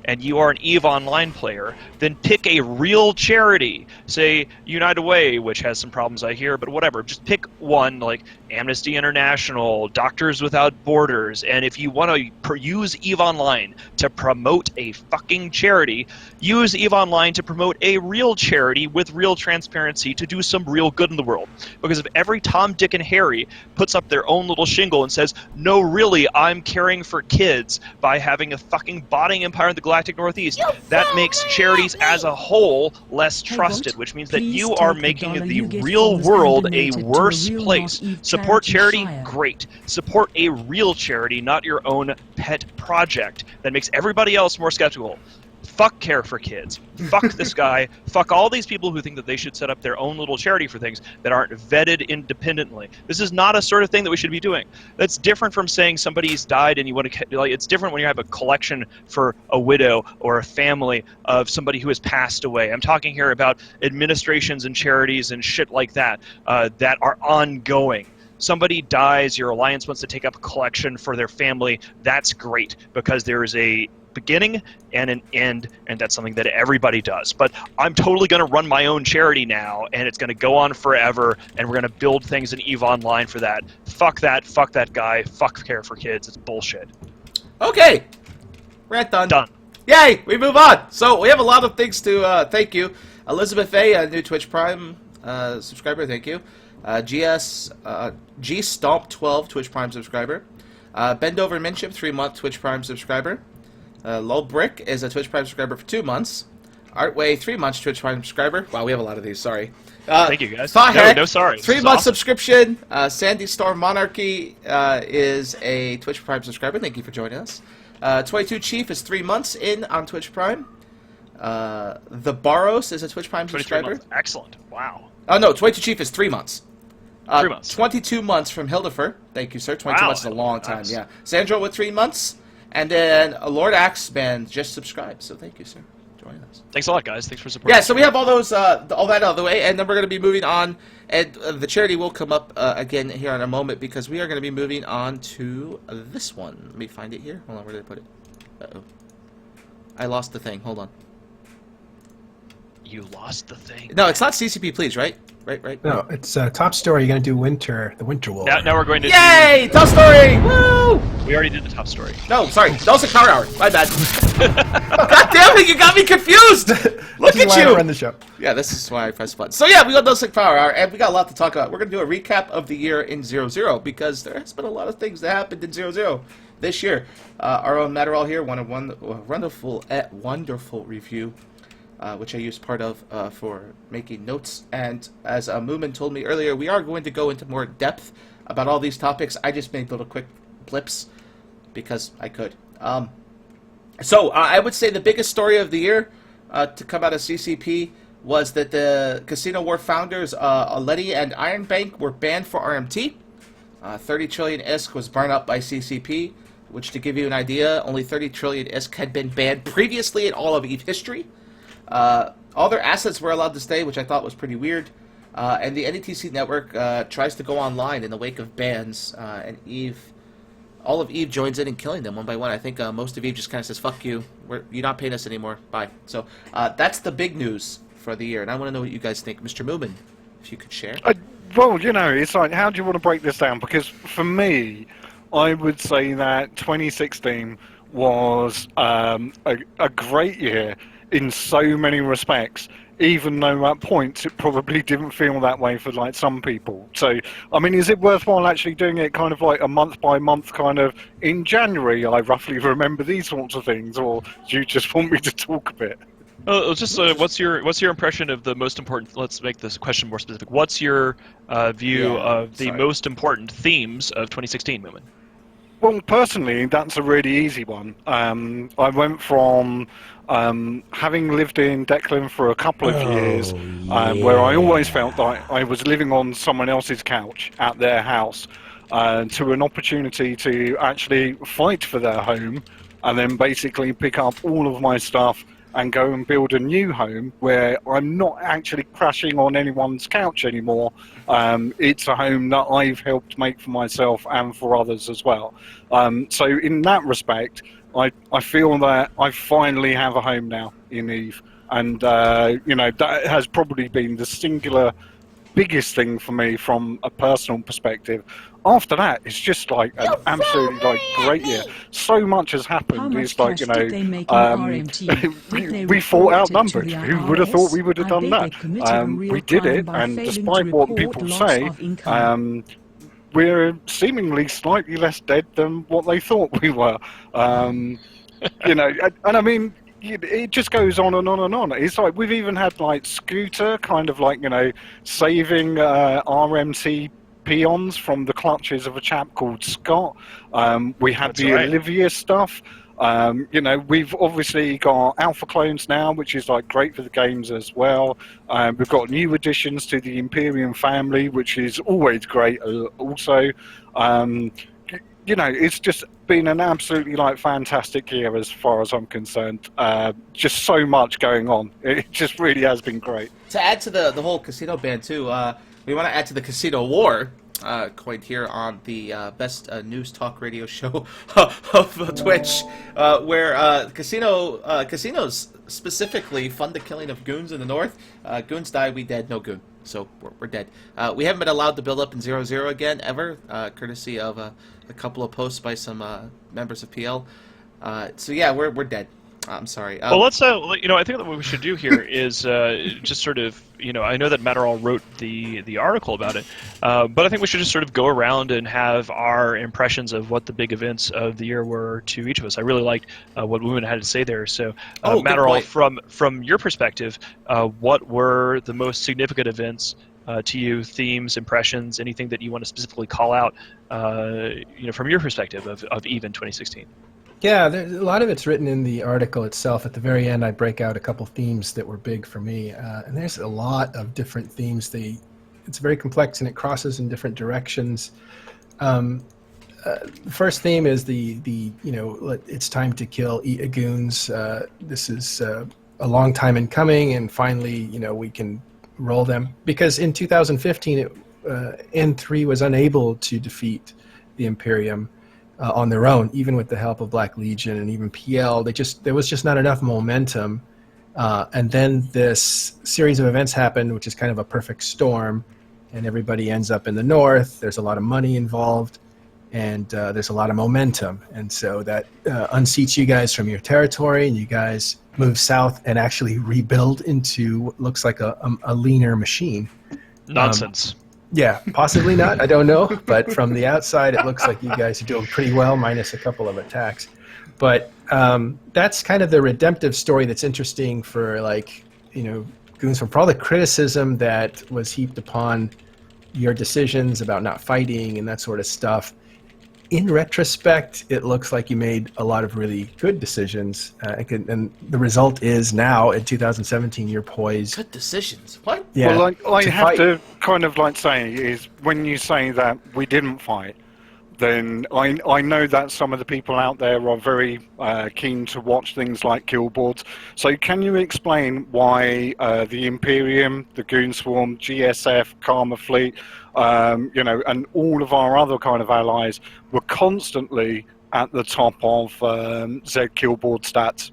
and you are an EVE Online player, then pick a real charity. Say United Way, which has some problems I hear, but whatever. Just pick one, like Amnesty International, Doctors Without Borders, and if you want to use EVE Online to promote a fucking charity, use EVE Online to promote a real charity with real transparency to do some real good in the world. Because if every Tom, Dick, and Harry puts up their own little shingle and says, no, really, I'm caring for kids by having a fucking botting empire in the Galactic Northeast, that makes charities as a whole less trusted, which means that you are making the real world a worse place. Support charity? Great. Support a real charity, not your own pet project that makes everybody else more skeptical. Fuck Care for Kids. Fuck this guy. Fuck all these people who think that they should set up their own little charity for things that aren't vetted independently. This is not a sort of thing that we should be doing. That's different from saying somebody's died and you want to, like, it's different when you have a collection for a widow or a family of somebody who has passed away. I'm talking here about administrations and charities and shit like that that are ongoing. Somebody dies, your alliance wants to take up a collection for their family. That's great because there is a beginning and an end, and that's something that everybody does. But I'm totally going to run my own charity now, and it's going to go on forever, and we're going to build things in EVE Online for that. Fuck that guy, fuck Care for Kids. It's bullshit. Okay, we're at done. Done. Yay, we move on. So we have a lot of things to thank you. Elizabeth A, a new Twitch Prime subscriber, thank you. G Stomp 12 Twitch Prime subscriber. Bend Over Minship 3-month Twitch Prime subscriber. Lol Brick is a Twitch Prime subscriber for 2 months. Artway 3 months Twitch Prime subscriber. Wow, we have a lot of these. Sorry. Thank you guys. No, sorry. 3-month subscription. Sandy Storm Monarchy is a Twitch Prime subscriber. Thank you for joining us. 22 Chief is 3 months in on Twitch Prime. The Barros is a Twitch Prime subscriber. Months. Excellent. Wow. Oh no, 22 Chief is 3 months. 3 months. 22 months from Hildifer. Thank you, sir. 22 wow, months is a long time. nice. Yeah. Sandro with 3 months. And then Lord Axeman just subscribed. So thank you, sir. Join us. Thanks a lot, guys. Thanks for supporting. Yeah, so we have all those, all that out of the way, and then we're going to be moving on, and the charity will come up again here in a moment because we are going to be moving on to this one. Let me find it here. Hold on, where did I put it? Uh-oh. I lost the thing. Hold on. You lost the thing. No, it's not CCP, please, right? Right. No, it's top story. You're going to do the Winter War. Now we're going to. Yay! Top story! Woo! We already did the top story. No, sorry. Dulcet Power Hour. My bad. God damn it! You got me confused. Look at you. Run the show. Yeah, this is why I press button. So yeah, we got Dulcet Power Hour, and we got a lot to talk about. We're gonna do a recap of the year in 0-0 because there has been a lot of things that happened in 0-0 this year. Our own Matterall here, one wonderful review. Which I used part of for making notes. And as Moomin told me earlier, we are going to go into more depth about all these topics. I just made little quick blips because I could. So I would say the biggest story of the year to come out of CCP was that the Casino War founders, Letty and Iron Bank, were banned for RMT. 30 trillion ISK was burned up by CCP, which, to give you an idea, only 30 trillion ISK had been banned previously in all of EVE history. All their assets were allowed to stay, which I thought was pretty weird. And the NETC network tries to go online in the wake of bans, and all of EVE joins in and killing them one by one. I think most of EVE just kind of says, fuck you, you're not paying us anymore, bye. So that's the big news for the year, and I want to know what you guys think. Mr. Moomin, if you could share. Well, it's like, how do you want to break this down? Because for me, I would say that 2016 was a great year in so many respects, even though at points it probably didn't feel that way for like some people. So, I mean, is it worthwhile actually doing it kind of like a month by month kind of in January? I roughly remember these sorts of things, or do you just want me to talk a bit? Just what's your impression of the most important? Let's make this question more specific. What's your view of the most important themes of 2016, Moomin? Well, personally, that's a really easy one. I went from having lived in Declan for a couple of years, where I always felt that I was living on someone else's couch at their house, to an opportunity to actually fight for their home, and then basically pick up all of my stuff and go and build a new home where I'm not actually crashing on anyone's couch anymore. It's a home that I've helped make for myself and for others as well. So in that respect, I feel that I finally have a home now in Eve. And, that has probably been the singular biggest thing for me from a personal perspective. After that, it's just like an absolutely great year. So much has happened. How much It's like, cash did they make in RMT? we fought outnumbered. Who would have thought we would have done that? We did it, and despite what people say, we're seemingly slightly less dead than what they thought we were. And I mean, it just goes on and on and on. It's like we've even had like Scooter kind of like, saving RMT peons from the clutches of a chap called Scott. We had That's the right. Olivia stuff. We've obviously got Alpha clones now, which is like great for the games as well. We've got new additions to the Imperium family, which is always great also. It's just been an absolutely like fantastic year as far as I'm concerned. Just so much going on. It just really has been great. To add to the whole casino ban too, we want to add to the casino war. Coined here on the best news talk radio show of Twitch, where casinos specifically fund the killing of goons in the north. Goons die, we dead, no goon. So we're dead. We haven't been allowed to build up in 0-0 again ever, courtesy of a couple of posts by some members of PL. So yeah, we're dead. I'm sorry. Well, let's. I think that what we should do here is just sort of. I know that Matterall wrote the article about it, but I think we should just sort of go around and have our impressions of what the big events of the year were to each of us. I really liked what Women had to say there. So, Matterall, from your perspective, what were the most significant events to you? Themes, impressions, anything that you want to specifically call out? From your perspective of EVE in 2016. Yeah, a lot of it's written in the article itself. At the very end, I break out a couple themes that were big for me, and there's a lot of different themes. It's very complex and it crosses in different directions. The first theme is it's time to kill goons. This is a long time in coming, and finally, we can roll them, because in 2015, N3 was unable to defeat the Imperium. On their own, even with the help of Black Legion and even PL, there was just not enough momentum. And then this series of events happened, which is kind of a perfect storm, and everybody ends up in the north. There's a lot of money involved, and there's a lot of momentum. And so that unseats you guys from your territory, and you guys move south and actually rebuild into what looks like a leaner machine. Nonsense. Yeah, possibly not. I don't know. But from the outside, it looks like you guys are doing pretty well, minus a couple of attacks. But that's kind of the redemptive story that's interesting for, Goons, for all the criticism that was heaped upon your decisions about not fighting and that sort of stuff. In retrospect, it looks like you made a lot of really good decisions. And the result is now, in 2017, you're poised. Good decisions. What? Yeah, Well, I have fight. to kind of say is when you say that we didn't fight, then I know that some of the people out there are very keen to watch things like kill boards. So can you explain why the Imperium, the Goon Swarm, GSF, Karma Fleet, and all of our other kind of allies were constantly at the top of Z kill board stats,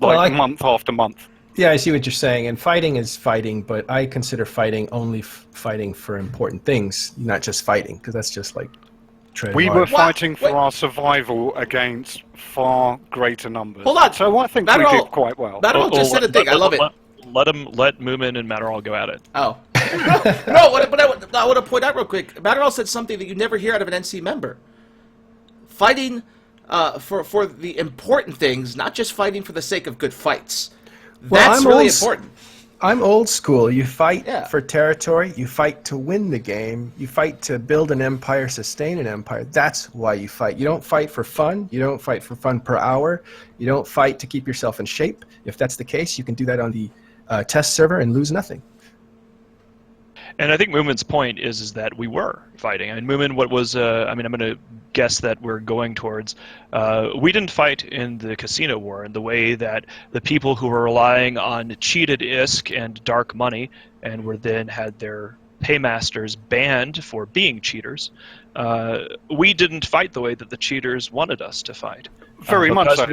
month after month? Yeah, I see what you're saying. And fighting is fighting, but I consider fighting only fighting for important things, not just fighting, because that's just like tread We water. were fighting for our survival against far greater numbers. Hold on. So I think we did quite well. Matterall just said a thing. I love it. Let Moomin and Matterall go at it. Oh. No, but I want to point out real quick. Matterall said something that you never hear out of an NC member. Fighting for the important things, not just fighting for the sake of good fights. That's really important. I'm old school. You fight Yeah. for territory. You fight to win the game. You fight to build an empire, sustain an empire. That's why you fight. You don't fight for fun. You don't fight for fun per hour. You don't fight to keep yourself in shape. If that's the case, you can do that on the test server and lose nothing. And I think Moomin's point is that we were fighting. I mean, Moomin, what was? I'm going to guess that we're going towards. We didn't fight in the casino war in the way that the people who were relying on cheated ISK and dark money, and were then had their paymasters banned for being cheaters. We didn't fight the way that the cheaters wanted us to fight. Very much so.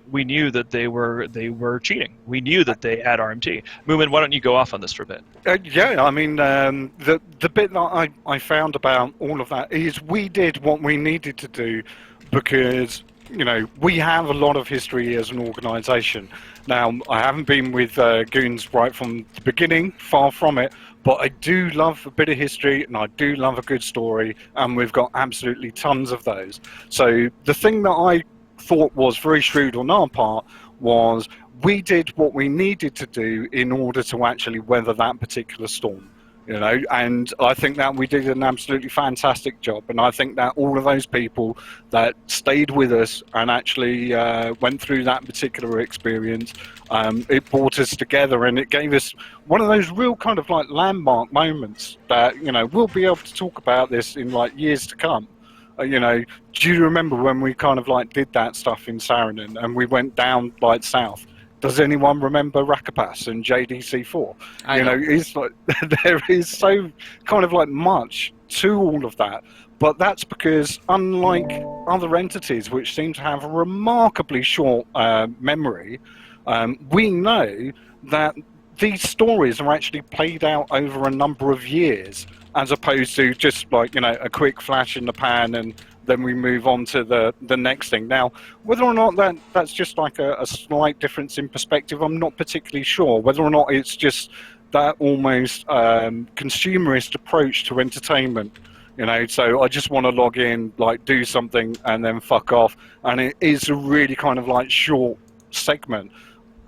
We knew that they were cheating. We knew that they had RMT. Moomin, why don't you go off on this for a bit? Yeah, I mean, the bit that I found about all of that is we did what we needed to do because, you know, we have a lot of history as an organisation. Now, I haven't been with Goons right from the beginning, far from it, but I do love a bit of history and I do love a good story, and we've got absolutely tons of those. So the thing that I thought was very shrewd on our part was we did what we needed to do in order to actually weather that particular storm, you know, and I think that we did an absolutely fantastic job. And I think that all of those people that stayed with us and actually went through that particular experience, it brought us together, and it gave us one of those real kind of like landmark moments that, you know, we'll be able to talk about this in like years to come. You know, do you remember when we kind of like did that stuff in Saranen and we went down like south? Does anyone remember Rakapas and JDC4? You know, it's like there is so kind of like much to all of that, but that's because unlike other entities which seem to have a remarkably short memory, we know that these stories are actually played out over a number of years, as opposed to just like, you know, a quick flash in the pan and then we move on to the next thing. Now, whether or not that's just like a slight difference in perspective, I'm not particularly sure. Whether or not it's just that almost consumerist approach to entertainment, you know, so I just want to log in, like do something and then fuck off. And it is a really kind of like short segment.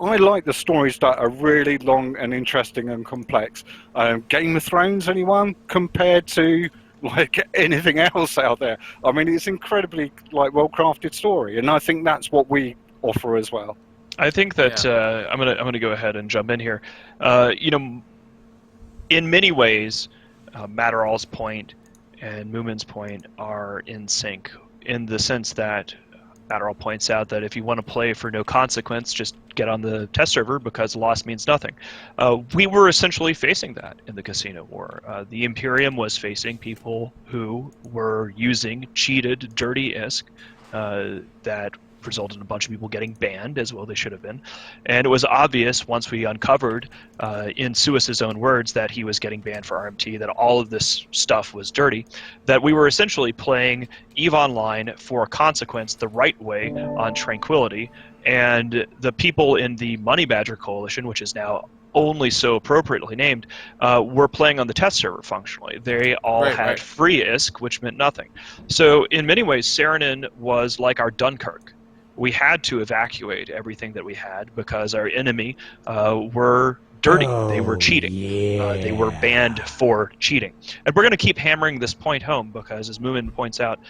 I like the stories that are really long and interesting and complex. Game of Thrones, anyone? Compared to like anything else out there. I mean, it's incredibly like well-crafted story, and I think that's what we offer as well. I think that I'm gonna go ahead and jump in here. You know, in many ways, Matterall's point and Moomin's point are in sync, in the sense that Matterall points out that if you want to play for no consequence, just get on the test server because loss means nothing. We were essentially facing that in the casino war. The Imperium was facing people who were using cheated, dirty ISK that resulted in a bunch of people getting banned, as well they should have been. And it was obvious once we uncovered, in Suis's own words, that he was getting banned for RMT, that all of this stuff was dirty, that we were essentially playing EVE Online for consequence the right way on Tranquility. And the people in the Money Badger Coalition, which is now only so appropriately named, were playing on the test server functionally. They all had free ISK, which meant nothing. So in many ways, Saranen was like our Dunkirk. We had to evacuate everything that we had because our enemy were dirty. They were cheating. They were banned for cheating. And we're going to keep hammering this point home because, as Moomin points out,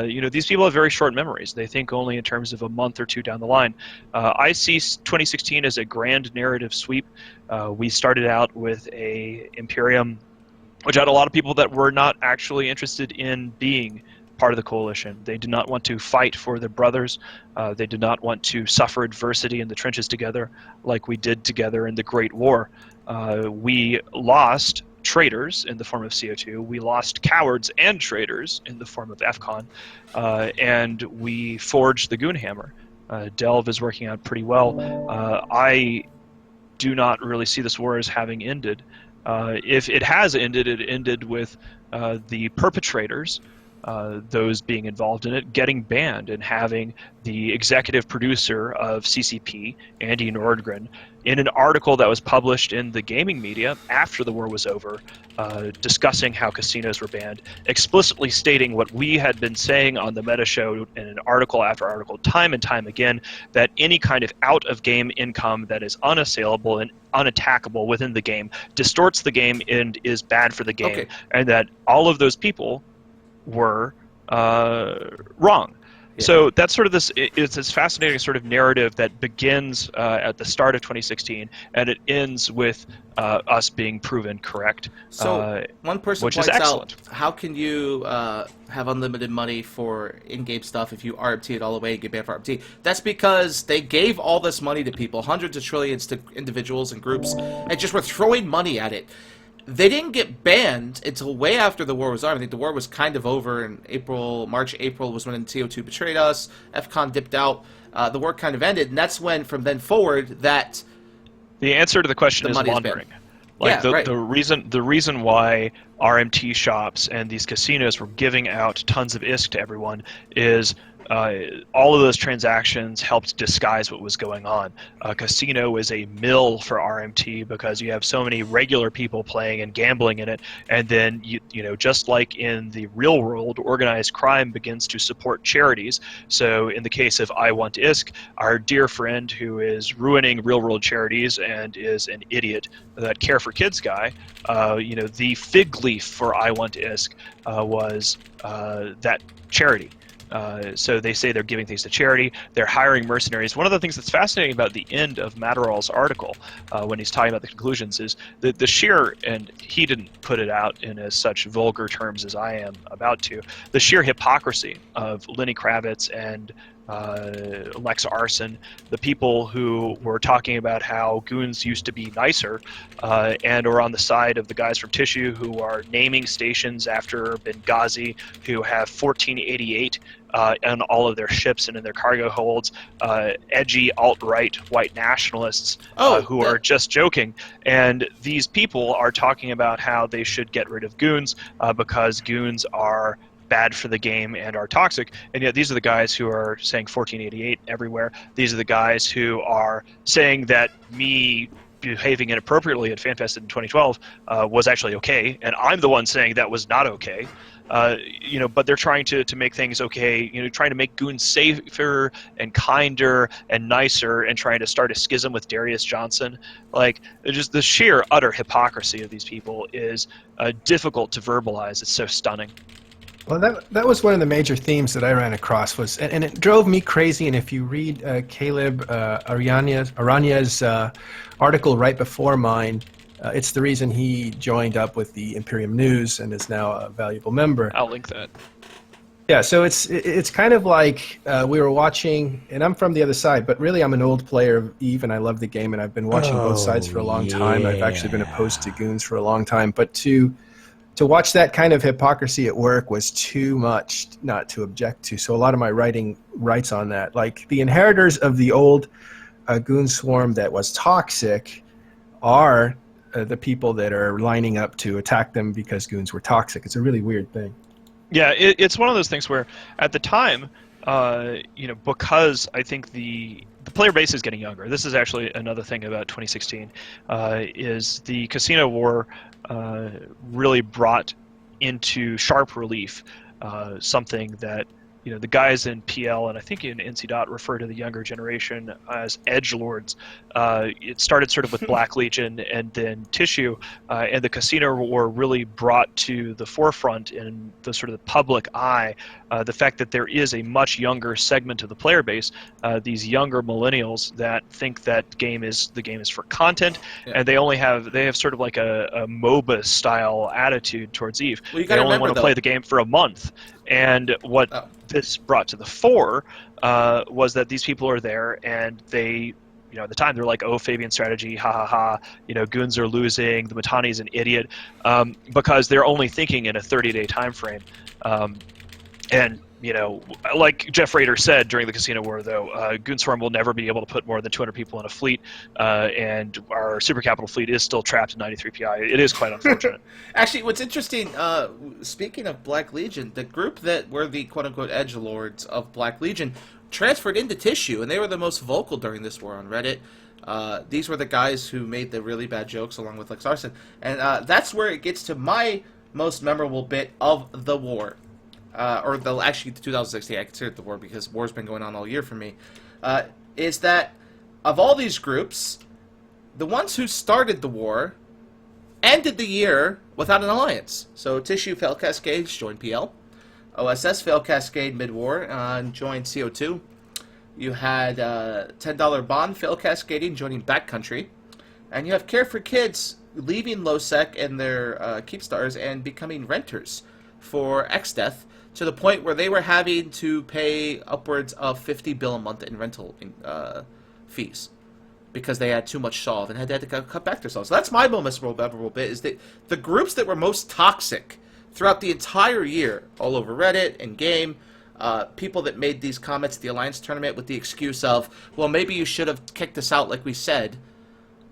you know, these people have very short memories. They think only in terms of a month or two down the line. I see 2016 as a grand narrative sweep. We started out with a Imperium which had a lot of people that were not actually interested in being part of the coalition. They did not want to fight for their brothers. They did not want to suffer adversity in the trenches together like we did together in the Great War. We lost traitors in the form of CO2. We lost cowards and traitors in the form of FCON. And we forged the Goonhammer. Delve is working out pretty well. I do not really see this war as having ended. If it has ended, it ended with the perpetrators, those being involved in it, getting banned and having the executive producer of CCP, Andy Nordgren, in an article that was published in the gaming media after the war was over, discussing how casinos were banned, explicitly stating what we had been saying on the Meta Show in an article after article, time and time again, that any kind of out-of-game income that is unassailable and unattackable within the game distorts the game and is bad for the game, and that all of those people were wrong. So that's sort of it's this fascinating sort of narrative that begins at the start of 2016, and it ends with us being proven correct. So one person which is points excellent. out, how can you have unlimited money for in-game stuff if you RMT it all away and get banned for RMT? That's because they gave all this money to people, hundreds of trillions to individuals and groups, and just were throwing money at it. They didn't get banned until way after the war was over. I think the war was kind of over in March, April was when TO2 betrayed us. FCON dipped out. The war kind of ended, and that's when, from then forward, that the answer to the question is money is laundering. banned. Like Yeah, right. the reason why RMT shops and these casinos were giving out tons of ISK to everyone is all of those transactions helped disguise what was going on. A casino is a mill for RMT because you have so many regular people playing and gambling in it, and then you know, just like in the real world, organized crime begins to support charities. So in the case of I Want ISK, our dear friend who is ruining real world charities and is an idiot, that Care for Kids guy, you know, the fig leaf for I Want ISK was that charity. So they say they're giving things to charity. They're hiring mercenaries. One of the things that's fascinating about the end of Matterall's article, when he's talking about the conclusions, is the sheer, and he didn't put it out in as such vulgar terms as I am about to, the sheer hypocrisy of Lenny Kravitz and Lex Arson, the people who were talking about how goons used to be nicer, and are on the side of the guys from Tissue who are naming stations after Benghazi, who have 1488 on all of their ships and in their cargo holds, edgy alt-right white nationalists who are just joking. And these people are talking about how they should get rid of goons because goons are bad for the game and are toxic, and yet these are the guys who are saying 1488 everywhere. These are the guys who are saying that me behaving inappropriately at FanFest in 2012 was actually okay, and I'm the one saying that was not okay. You know, but they're trying to make things okay, you know, trying to make goons safer and kinder and nicer, and trying to start a schism with Darius Johnson. Like, just the sheer utter hypocrisy of these people is difficult to verbalize. It's so stunning. Well, that was one of the major themes that I ran across, and it drove me crazy. And if you read Caleb Aranya's article right before mine, it's the reason he joined up with the Imperium News and is now a valuable member. I'll link that. Yeah, so it's kind of like we were watching, and I'm from the other side, but really I'm an old player of EVE, and I love the game, and I've been watching both sides for a long time. I've actually been opposed to goons for a long time, but to watch that kind of hypocrisy at work was too much not to object to. So a lot of my writing writes on that. Like, the inheritors of the old goon swarm that was toxic are the people that are lining up to attack them because goons were toxic. It's a really weird thing. Yeah, it's one of those things where at the time, you know, because I think the player base is getting younger. This is actually another thing about 2016, is the casino war really brought into sharp relief something that, you know, the guys in PL and I think in NC. Refer to the younger generation as edgelords. It started sort of with Black Legion and then Tissue, and the casino war really brought to the forefront in the sort of the public eye the fact that there is a much younger segment of the player base, these younger millennials that think that the game is for content, and they have sort of like a MOBA style attitude towards EVE. Well, they only want to play the game for a month, and what this brought to the fore was that these people are there, and they, you know, at the time they're like, oh, Fabian strategy, ha ha ha, you know, goons are losing, the Matani's an idiot, because they're only thinking in a 30-day time frame. And, you know, like Jeff Rader said during the casino war, though, Goonswarm will never be able to put more than 200 people in a fleet, and our super capital fleet is still trapped in 93 PI. It is quite unfortunate. Actually, what's interesting, speaking of Black Legion, the group that were the quote-unquote edgelords of Black Legion transferred into Tissue, and they were the most vocal during this war on Reddit. These were the guys who made the really bad jokes along with Lex Arson. And that's where it gets to my most memorable bit of the war. Actually, 2016, I consider it the war because war's been going on all year for me, is that of all these groups, the ones who started the war ended the year without an alliance. So Tissue fell Cascades joined PL. OSS failed Cascade mid-war and joined CO2. You had $10 Bond fail cascading, joining Backcountry. And you have Care for Kids leaving Lowsec and their Keepstars and becoming renters for XDeath, to the point where they were having to pay upwards of $50 bill a month in rental fees because they had too much solve and had to cut back their solve. So that's my most memorable bit, is that the groups that were most toxic throughout the entire year, all over Reddit and game, people that made these comments at the Alliance tournament with the excuse of, well, maybe you should have kicked us out like we said.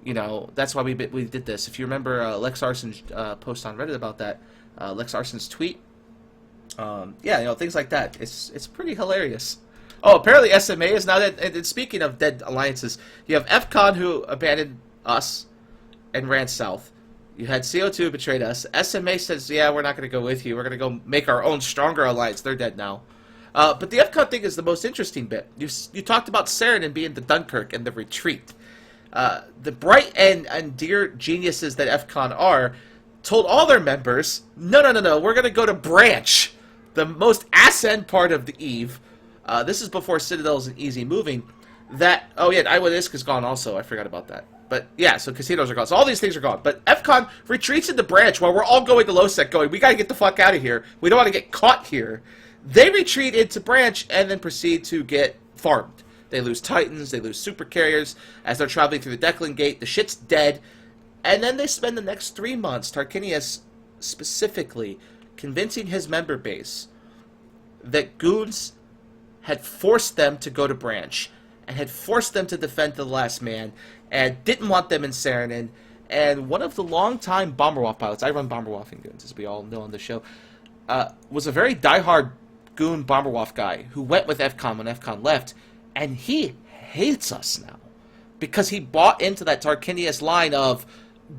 You know, that's why we did this. If you remember Lex Arson's post on Reddit about that, Lex Arson's tweet, yeah, you know, things like that. It's pretty hilarious. Oh, apparently SMA is now dead. And speaking of dead alliances, you have FCON, who abandoned us and ran south. You had CO2 who betrayed us. SMA says, yeah, we're not going to go with you. We're going to go make our own stronger alliance. They're dead now. But the FCON thing is the most interesting bit. You talked about Saranin being the Dunkirk and the retreat. The bright and dear geniuses that FCON are told all their members, no, we're going to go to Branch, the most ass-end part of the Eve. This is before Citadel's and easy moving. That, oh yeah, Iowa Disc is gone also. I forgot about that. But yeah, so casinos are gone. So all these things are gone. But FCON retreats into Branch while we're all going to Lowsec going, we got to get the fuck out of here. We don't want to get caught here. They retreat into Branch and then proceed to get farmed. They lose Titans, they lose super carriers. As they're traveling through the Declan Gate, the shit's dead. And then they spend the next 3 months, Tarquinius specifically, convincing his member base that goons had forced them to go to Branch and had forced them to defend to the last man and didn't want them in Saranin. And one of the longtime Bomberwolf pilots, I run Bomberwolf in goons, as we all know on the show, was a very diehard goon Bomberwolf guy who went with FCON when FCON left, and he hates us now because he bought into that Tarquinius line of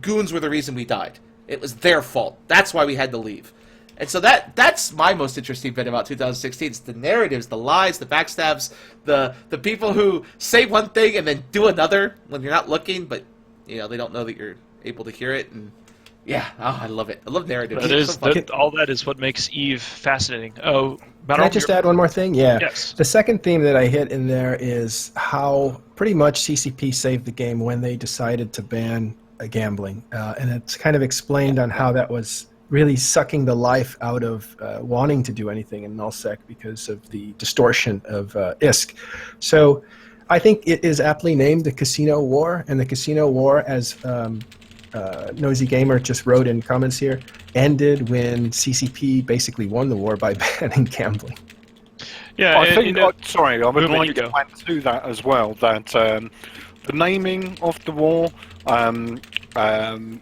goons were the reason we died. It was their fault. That's why we had to leave. And so that's my most interesting bit about 2016. It's the narratives, the lies, the backstabs, the people who say one thing and then do another when you're not looking, but you know they don't know that you're able to hear it. And yeah, oh, I love it. I love narratives. All that is what makes Eve fascinating. Oh, can I just add one more thing? Yeah. Yes. The second theme that I hit in there is how pretty much CCP saved the game when they decided to ban gambling, and it's kind of explained on how that was really sucking the life out of wanting to do anything in nullsec because of the distortion of ISK. So I think it is aptly named the Casino War, and the Casino War, as Nosy Gamer just wrote in comments here, ended when CCP basically won the war by banning gambling. Yeah, I think. I would like to add to that as well that the naming of the war.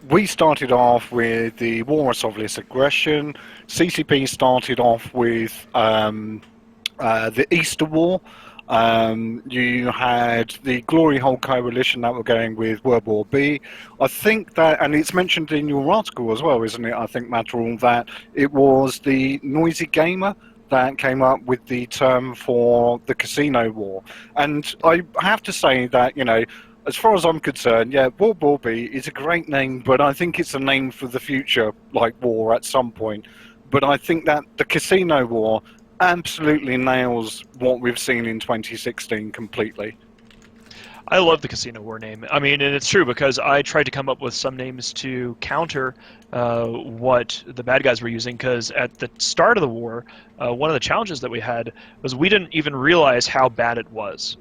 We started off with the War of Soviet Aggression. CCP started off with the Easter War. You had the Glory Hole Coalition that were going with World War B. I think that, and it's mentioned in your article as well, isn't it? I think, Matterall, that it was the Noisy Gamer that came up with the term for the Casino War. And I have to say that, you know, as far as I'm concerned, yeah, World War B is a great name, but I think it's a name for the future, like war at some point. But I think that the Casino War absolutely nails what we've seen in 2016 completely. I love the Casino War name. I mean, and it's true because I tried to come up with some names to counter what the bad guys were using, because at the start of the war, one of the challenges that we had was we didn't even realize how bad it was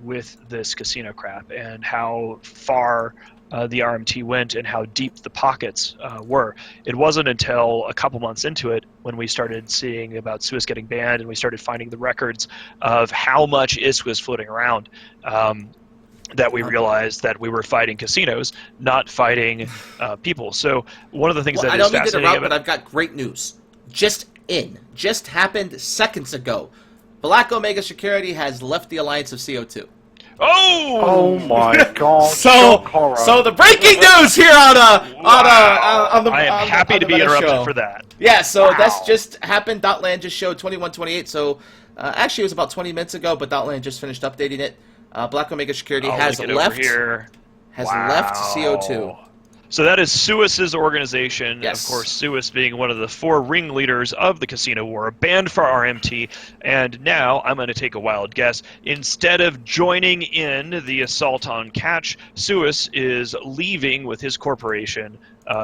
with this casino crap and how far the RMT went and how deep the pockets were. It wasn't until a couple months into it when we started seeing about Suez getting banned and we started finding the records of how much ISK was floating around that we realized that we were fighting casinos, not fighting people. So one of the things that I is don't mean to fascinating interrupt, but I've got great news. Just happened seconds ago. Black Omega Security has left the alliance of CO2. Oh my God! So the breaking news here on the I am happy to be interrupted show. for that. Yeah, so that's just happened. Dotland just showed 21:28. So actually, it was about 20 minutes ago, but Dotland just finished updating it. Black Omega Security has left CO2. So that is Suez's organization. Yes. Of course, Suez being one of the 4 ringleaders of the casino war, banned for RMT. And now, I'm going to take a wild guess, instead of joining in the assault on Catch, Suez is leaving with his corporation,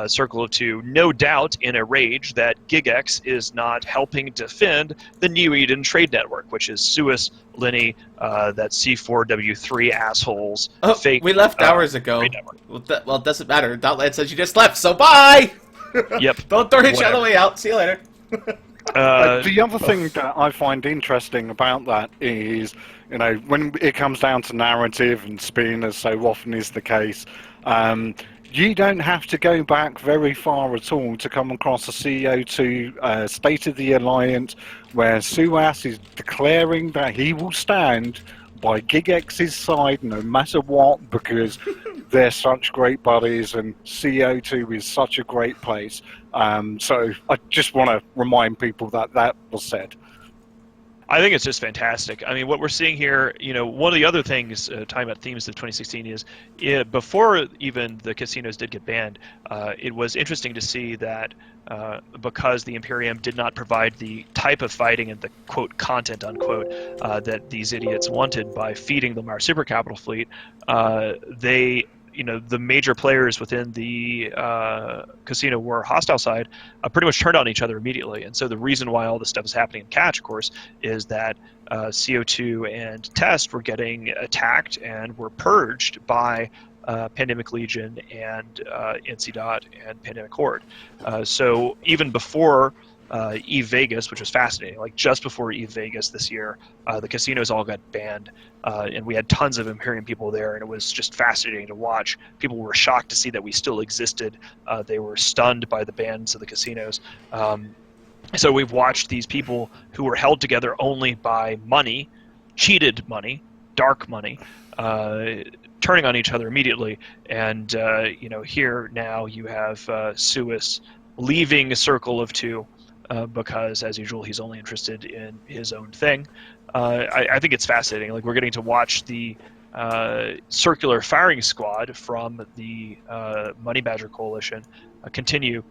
Circle of Two, no doubt in a rage that GigX is not helping defend the New Eden trade network, which is Suez, Linny, that C4W3 assholes, Oh, fake we left hours ago. trade network. Well, it doesn't matter. Dotland says you just left, so bye! Yep. Don't throw each Whatever. other way out. See you later. The other thing that I find interesting about that is, when it comes down to narrative and spin, as so often is the case, you don't have to go back very far at all to come across a CO2 State of the Alliance where Suas is declaring that he will stand by GigX's side no matter what, because they're such great buddies and CO2 is such a great place. So I just want to remind people that that was said. I think it's just fantastic. I mean, what we're seeing here, one of the other things, talking about themes of 2016, is before even the casinos did get banned, it was interesting to see that because the Imperium did not provide the type of fighting and the, quote, content, unquote, that these idiots wanted by feeding them our super capital fleet, they... the major players within the casino war hostile side pretty much turned on each other immediately. And so the reason why all this stuff is happening in Catch, of course, is that CO2 and Test were getting attacked and were purged by Pandemic Legion and NC. And Pandemic Horde. So even before Eve Vegas, which was fascinating, like just before Eve Vegas this year, the casinos all got banned, and we had tons of Imperium people there, and it was just fascinating to watch. People were shocked to see that we still existed. They were stunned by the bans of the casinos. So we've watched these people who were held together only by money, cheated money, dark money, turning on each other immediately. And here now you have Suez leaving a Circle of Two, because, as usual, he's only interested in his own thing. I think it's fascinating. Like, we're getting to watch the circular firing squad from the Money Badger Coalition continue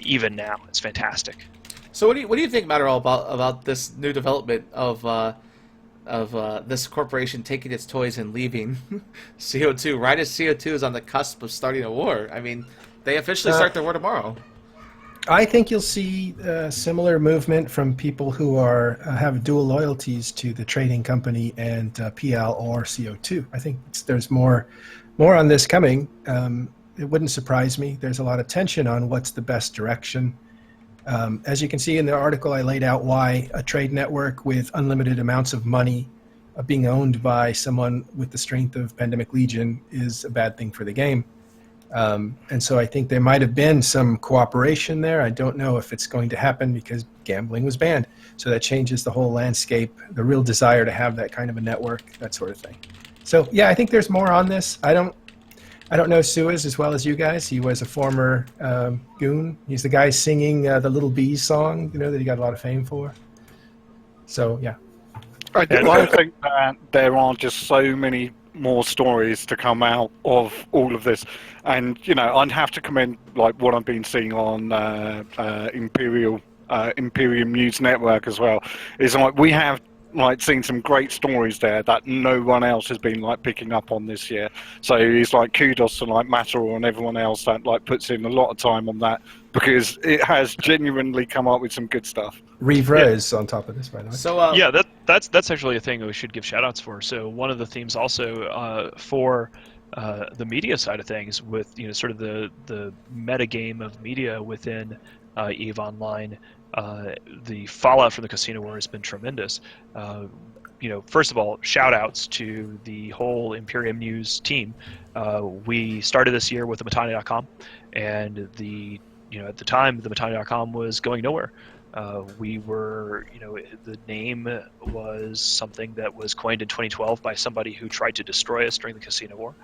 even now. It's fantastic. So what do you think, Matterall, about this new development of this corporation taking its toys and leaving CO2 right as CO2 is on the cusp of starting a war? I mean, they officially start their war tomorrow. I think you'll see similar movement from people who have dual loyalties to the trading company and PL or CO2. I think there's more on this coming. It wouldn't surprise me. There's a lot of tension on what's the best direction. As you can see in the article, I laid out why a trade network with unlimited amounts of money being owned by someone with the strength of Pandemic Legion is a bad thing for the game. And so I think there might have been some cooperation there. I don't know if it's going to happen because gambling was banned. So that changes the whole landscape, the real desire to have that kind of a network, that sort of thing. So yeah, I think there's more on this. I don't know Suez as well as you guys. He was a former goon. He's the guy singing the Little Bees song, that he got a lot of fame for. So yeah. I think that there are just so many more stories to come out of all of this, and I'd have to commend like what I've been seeing on Imperium News Network as well. Is like we have seen some great stories there that no one else has been picking up on this year. So it's kudos to Matterall and everyone else that puts in a lot of time on that, because it has genuinely come up with some good stuff. Revra is on top of this, by the way. So yeah, that's actually a thing that we should give shout outs for. So one of the themes also for the media side of things, with sort of the meta game of media within EVE Online, the fallout from the casino war has been tremendous. First of all, shout outs to the whole Imperium News team. We started this year with the Matani.com, and at the time the Matani.com was going nowhere. We were, the name was something that was coined in 2012 by somebody who tried to destroy us during the casino war.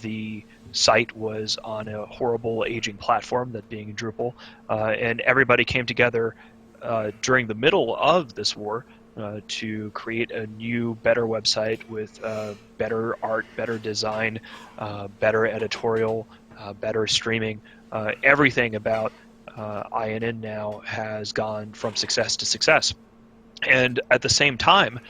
The site was on a horrible aging platform, that being Drupal, and everybody came together during the middle of this war to create a new, better website with better art, better design, better editorial, better streaming. Everything about INN now has gone from success to success. And at the same time,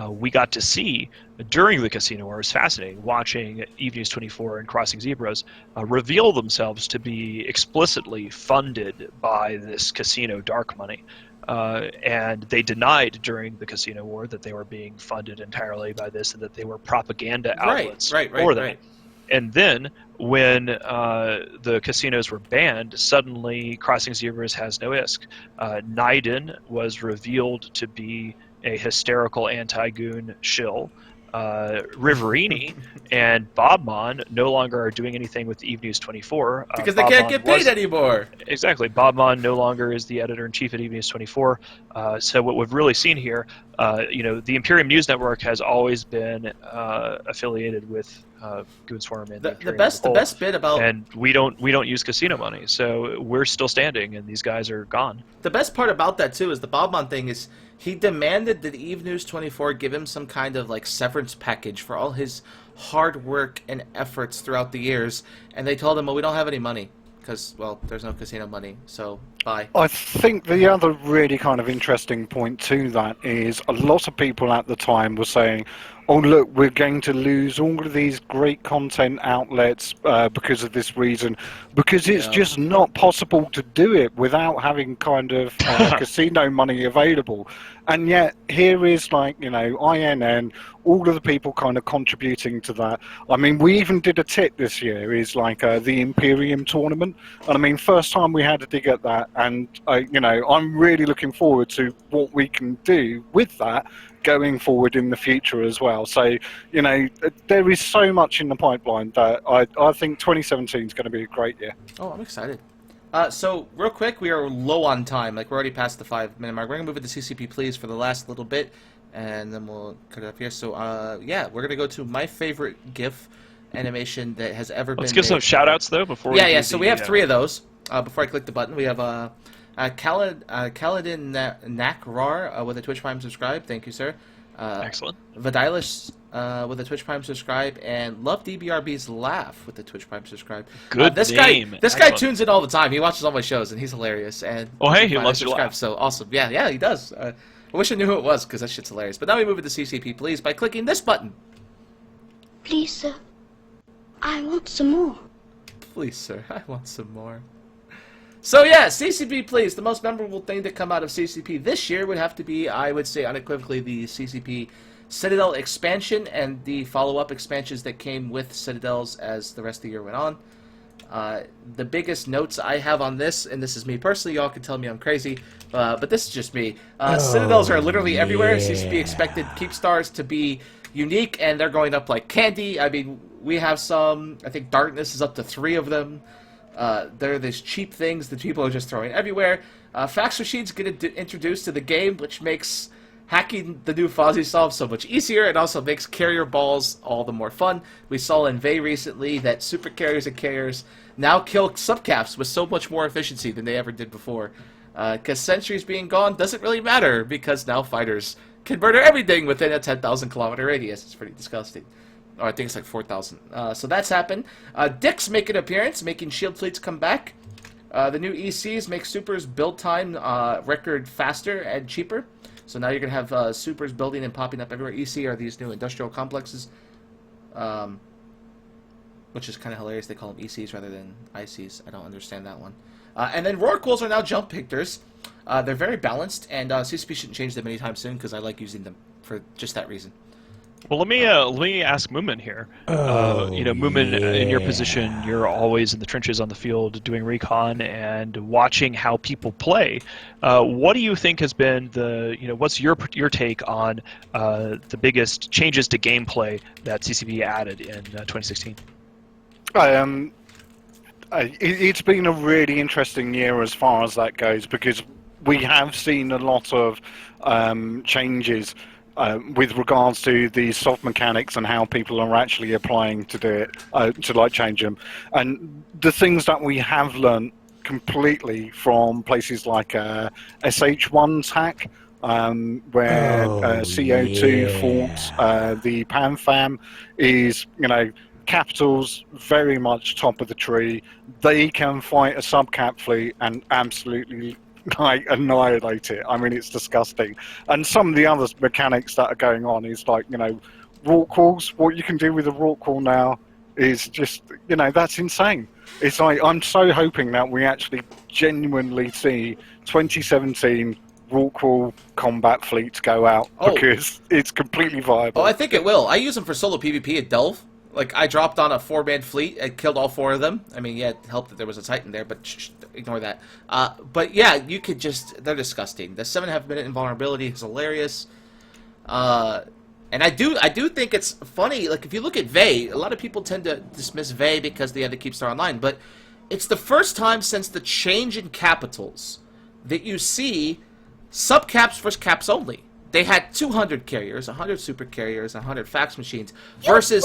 we got to see during the casino war, it was fascinating watching Eve News 24 and Crossing Zebras reveal themselves to be explicitly funded by this casino dark money. And they denied during the casino war that they were being funded entirely by this and that they were propaganda outlets for that. And then when the casinos were banned, suddenly Crossing Zebras has no ISK. Naiden was revealed to be a hysterical anti-goon shill. Riverini and Bobmon no longer are doing anything with Eve News 24. Because they can't get paid anymore. Exactly. Bobmon no longer is the editor-in-chief at Eve News 24. So what we've really seen here, the Imperium News Network has always been affiliated with Goonswarm and the best bit about, and we don't use casino money, so we're still standing, and these guys are gone. The best part about that too is the Bobmon thing is he demanded that Eve News 24 give him some kind of like severance package for all his hard work and efforts throughout the years, and they told him, well, we don't have any money because, well, there's no casino money, so bye. I think the other really kind of interesting point to that is a lot of people at the time were saying, oh, look, we're going to lose all of these great content outlets because of this reason, because it's just not possible to do it without having kind of casino money available. And yet, here is like, INN, all of the people kind of contributing to that. I mean, we even did a tip this year, is like the Imperium tournament. And I mean, first time we had to dig at that. And, I'm really looking forward to what we can do with that going forward in the future as well. So, there is so much in the pipeline that I think 2017 is going to be a great year. Oh, I'm excited. So, real quick, we are low on time. Like, we're already past the 5-minute mark. We're going to move it to CCP, please, for the last little bit, and then we'll cut it up here. So, we're going to go to my favorite GIF animation that has ever been Let's give some shout-outs, though, before so we have 3 of those. Before I click the button, we have Kaladin Nakrar with a Twitch Prime subscribe. Thank you, sir. Excellent. Vidalis with a Twitch Prime subscribe, and Love DBRB's Laugh with the Twitch Prime subscribe. Good this name. This guy tunes in all the time. He watches all my shows, and he's hilarious. And he loves your laugh. So awesome. Yeah, he does. I wish I knew who it was, because that shit's hilarious. But now we move it to CCP, please, by clicking this button. Please, sir. I want some more. Please, sir. I want some more. So yeah, CCP, please. The most memorable thing to come out of CCP this year would have to be, I would say unequivocally, the CCP Citadel expansion and the follow-up expansions that came with Citadels as the rest of the year went on. The biggest notes I have on this, and this is me personally, y'all can tell me I'm crazy, but this is just me. Citadels are literally everywhere. CCP expected Keep Stars to be unique, and they're going up like candy. I mean, we have some, I think Darkness is up to 3 of them. There are these cheap things that people are just throwing everywhere. Fax machines get introduced to the game, which makes hacking the new Fozzie solve so much easier. It also makes carrier balls all the more fun. We saw in Vey recently that super carriers and carriers now kill subcaps with so much more efficiency than they ever did before. Because sentries being gone doesn't really matter, because now fighters can murder everything within a 10,000 kilometer radius. It's pretty disgusting. Or I think it's like 4,000. So that's happened. Dicks make an appearance, making shield fleets come back. The new ECs make supers build time record faster and cheaper. So now you're going to have supers building and popping up everywhere. EC are these new industrial complexes, which is kind of hilarious. They call them ECs rather than ICs. I don't understand that one. And then Rorquals are now jump pickers. They're very balanced, and CCP shouldn't change them anytime soon because I like using them for just that reason. Well, let me ask Moomin here. Moomin, in your position, you're always in the trenches on the field doing recon and watching how people play. What do you think has been what's your take on the biggest changes to gameplay that CCP added in 2016? It's been a really interesting year as far as that goes, because we have seen a lot of changes with regards to the soft mechanics and how people are actually applying to do it, to change them. And the things that we have learned completely from places like SH1's hack, where CO2 faults the PANFAM is, Capital's very much top of the tree. They can fight a sub-cap fleet and absolutely like annihilate it. I mean, it's disgusting. And some of the other mechanics that are going on is like, Rork walls. What you can do with a Rork wall now is just, that's insane. It's like, I'm so hoping that we actually genuinely see 2017 Rork wall combat fleets go out, because it's completely viable. Oh, I think it will. I use them for solo PvP at Delve. Like, I dropped on a 4-man fleet and killed all 4 of them. I mean, yeah, it helped that there was a Titan there, but ignore that. But yeah, you could just... They're disgusting. The 7.5-minute invulnerability is hilarious. And I do think it's funny. Like, if you look at Vey, a lot of people tend to dismiss Vey because they had to keep Star Online. But it's the first time since the change in capitals that you see subcaps versus caps only. They had 200 carriers, 100 super carriers, 100 fax machines, versus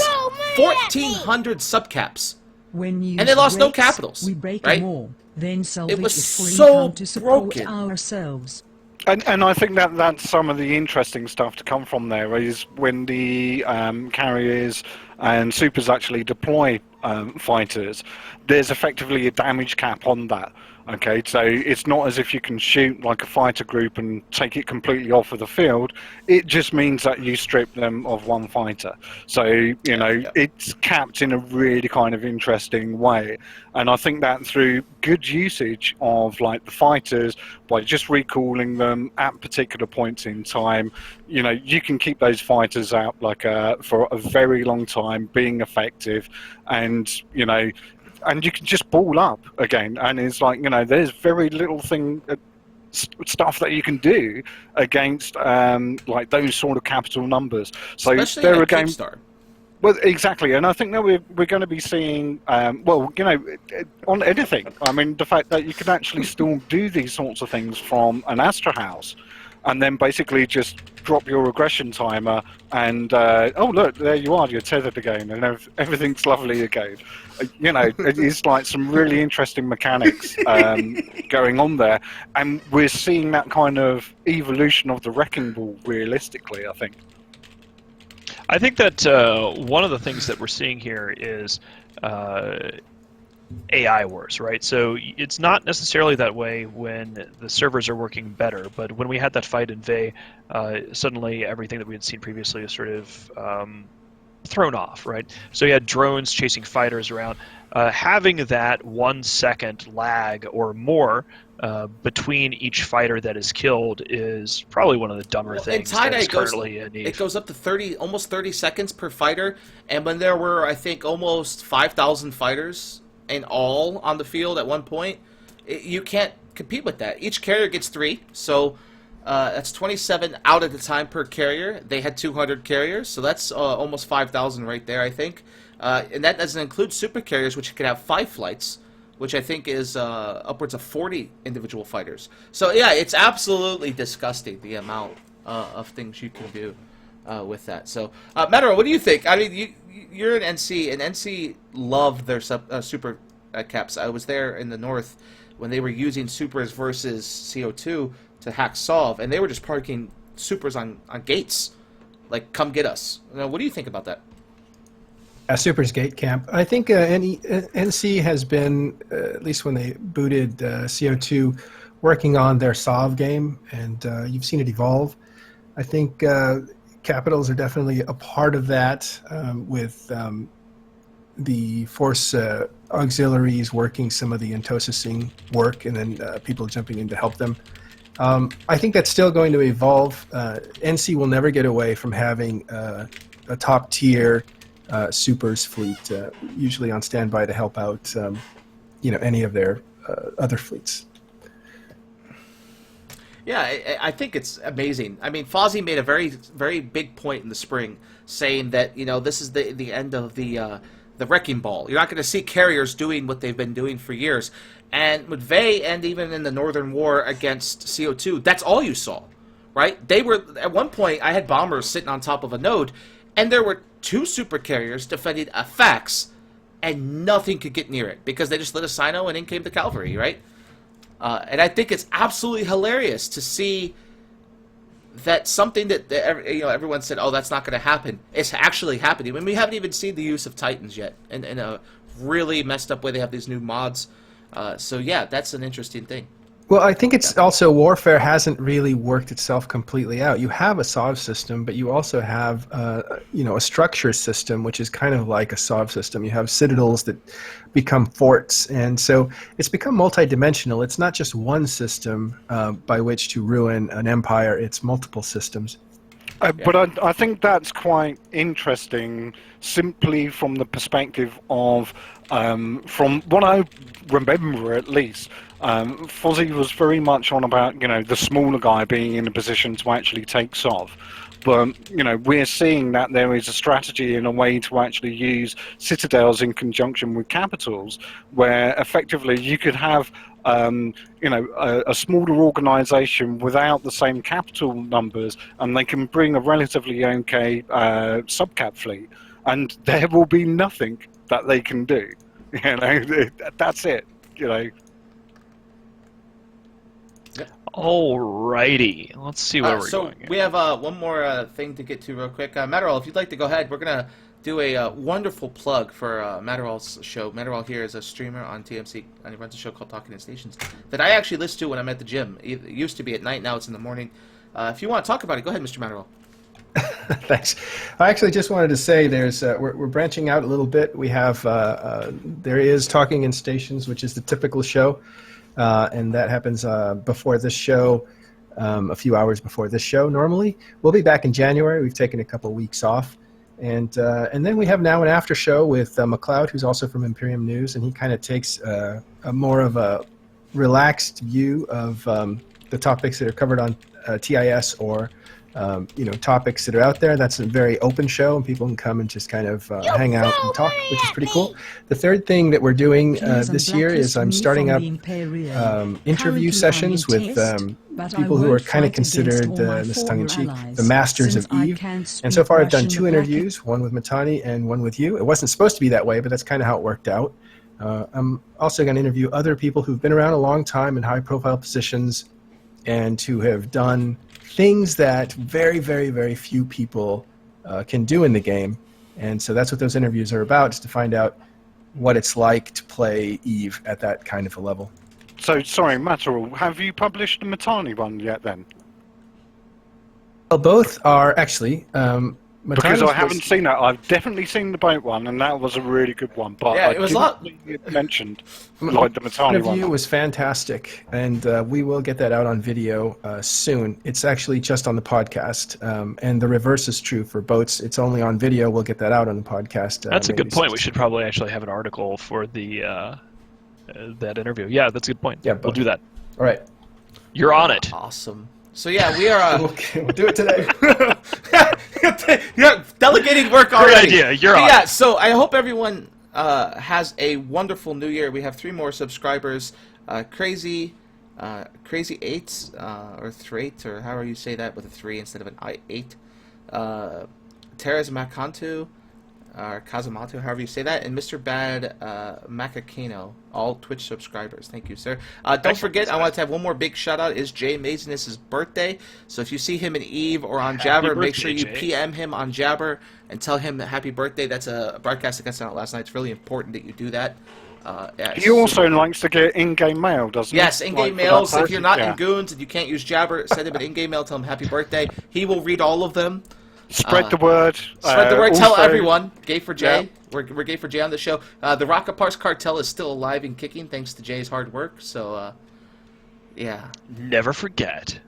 1,400 subcaps. And they lost no capitals. We break right? them all. Then It was is free so come to support broken. ourselves. And I think that's some of the interesting stuff to come from there, is when the carriers and supers actually deploy fighters, there's effectively a damage cap on that. Okay, so it's not as if you can shoot like a fighter group and take it completely off of the field. It just means that you strip them of one fighter. So, it's capped in a really kind of interesting way. And I think that through good usage of like the fighters, by just recalling them at particular points in time, you can keep those fighters out like for a very long time, being effective, and and you can just ball up again, and it's like, there's very little stuff that you can do against like those sort of capital numbers. So especially they're in a again. Keepstar. Well, exactly, and I think that we're going to be seeing, on anything. I mean, the fact that you can actually still do these sorts of things from an Astra house, and then basically just drop your aggression timer, and oh look, there you are, you're tethered again, and everything's lovely again. It's like some really interesting mechanics going on there, and we're seeing that kind of evolution of the wrecking ball realistically, I think. I think that one of the things that we're seeing here is AI wars, right? So it's not necessarily that way when the servers are working better, but when we had that fight in Vey, suddenly everything that we had seen previously is sort of thrown off, right? So you had drones chasing fighters around. Having that 1 second lag or more between each fighter that is killed is probably one of the dumber things that's currently in Eve. It goes up to almost 30 seconds per fighter, and when there were, I think, almost 5,000 fighters in all on the field at one point, you can't compete with that. Each carrier gets 3, so that's 27 out at the time per carrier. They had 200 carriers, so that's almost 5,000 right there, I think. And that doesn't include super carriers, which could have 5 flights, which I think is upwards of 40 individual fighters. So yeah, it's absolutely disgusting, the amount of things you can do with that. So, Metro, what do you think? I mean, you're an NC, and NC loved their super caps. I was there in the north when they were using supers versus CO2 to hack Solve, and they were just parking supers on gates. Like, come get us. What do you think about that? Super's Gate Camp. I think NC has been, at least when they booted CO2, working on their Solve game, and you've seen it evolve. I think Capitals are definitely a part of that, with the Force auxiliaries working some of the intosising work, and then people jumping in to help them. I think that's still going to evolve. NC will never get away from having a top-tier supers fleet, usually on standby to help out, any of their other fleets. Yeah, I think it's amazing. I mean, Fozzie made a very, very big point in the spring, saying that this is the end of the wrecking ball. You're not going to see carriers doing what they've been doing for years. And with Vey, and even in the Northern War against CO2, that's all you saw, right? They were, at one point, I had bombers sitting on top of a node, and there were 2 super carriers defending a fax, and nothing could get near it because they just lit a Sino and in came the cavalry, right? And I think it's absolutely hilarious to see that something that everyone said, oh, that's not going to happen. It's actually happening. I mean, we haven't even seen the use of Titans yet, in a really messed up way. They have these new mods. So yeah, that's an interesting thing. Well, I think it's also warfare hasn't really worked itself completely out. You have a SOV system, but you also have, a structure system, which is kind of like a SOV system. You have citadels that become forts, and so it's become multidimensional. It's not just one system by which to ruin an empire. It's multiple systems. But I think that's quite interesting, simply from the perspective of, from what I remember at least, Fozzie was very much on about, the smaller guy being in a position to actually take SOV. But, we're seeing that there is a strategy and a way to actually use citadels in conjunction with capitals, where effectively you could have a smaller organisation without the same capital numbers, and they can bring a relatively okay subcap fleet, and there will be nothing that they can do. That's it. Alrighty, let's see where we're going. So we have one more thing to get to real quick. Matterall, if you'd like to go ahead, we're gonna do a wonderful plug for Matterall's show. Matterall here is a streamer on TMC, and he runs a show called Talking in Stations that I actually listen to when I'm at the gym. It used to be at night, now it's in the morning. If you want to talk about it, go ahead, Mr. Matterall. Thanks. I actually just wanted to say there's we're branching out a little bit. We have there is Talking in Stations, which is the typical show, and that happens before this show, a few hours before this show. Normally, we'll be back in January. We've taken a couple weeks off. And then we have now an after show with McLeod, who's also from Imperium News, and he kind of takes a more of a relaxed view of the topics that are covered on TIS or topics that are out there. That's a very open show, and people can come and just kind of hang out and talk, which is pretty cool. The third thing that we're doing this year is I'm starting up interview sessions with people who are kind of considered, this tongue-in-cheek, the masters of Eve. And so far I've done 2 interviews, one with Matani and one with you. It wasn't supposed to be that way, but that's kind of how it worked out. I'm also going to interview other people who've been around a long time in high-profile positions and who have done things that very, very, very few people can do in the game. And so that's what those interviews are about, is to find out what it's like to play Eve at that kind of a level. So, sorry, Matterall, have you published the Matani one yet then? Well, both are actually... because I haven't seen that. I've definitely seen the boat one, and that was a really good one. But yeah, it was a lot. Mentioned like the Matani one. The interview was fantastic, and we will get that out on video soon. It's actually just on the podcast, and the reverse is true for boats. It's only on video. We'll get that out on the podcast. That's a good point. We should probably actually have an article for the that interview. Yeah, that's a good point. Yeah, we'll do that. All right. You're on it. Awesome. So yeah, we are. Okay, we'll do it today. Yeah, delegating work already. Good idea. You're on. Yeah. So I hope everyone has a wonderful New Year. We have 3 more subscribers. Crazy 8 or 3 or however you say that with a 3 instead of an 8. Teres Makantu. Or Kazamato, however you say that, and Mr. Bad Macacano, all Twitch subscribers. Thank you, sir. Don't forget, I want to have one more big shout out. It's Jay Maziness' birthday, so if you see him in Eve or on Jabber, make sure you PM him on Jabber and tell him happy birthday. That's a broadcast that got sent out last night. It's really important that you do that. Yeah, he also likes to get in-game mail, doesn't he? Yes, in-game mails. If you're not in Goons and you can't use Jabber, send him an in-game mail. Tell him happy birthday. He will read all of them. Spread the word. Spread the word. Tell everyone. Gay for Jay. Yeah. We're Gay for Jay on the show. The Rocket Parts cartel is still alive and kicking thanks to Jay's hard work. So, yeah. Never forget.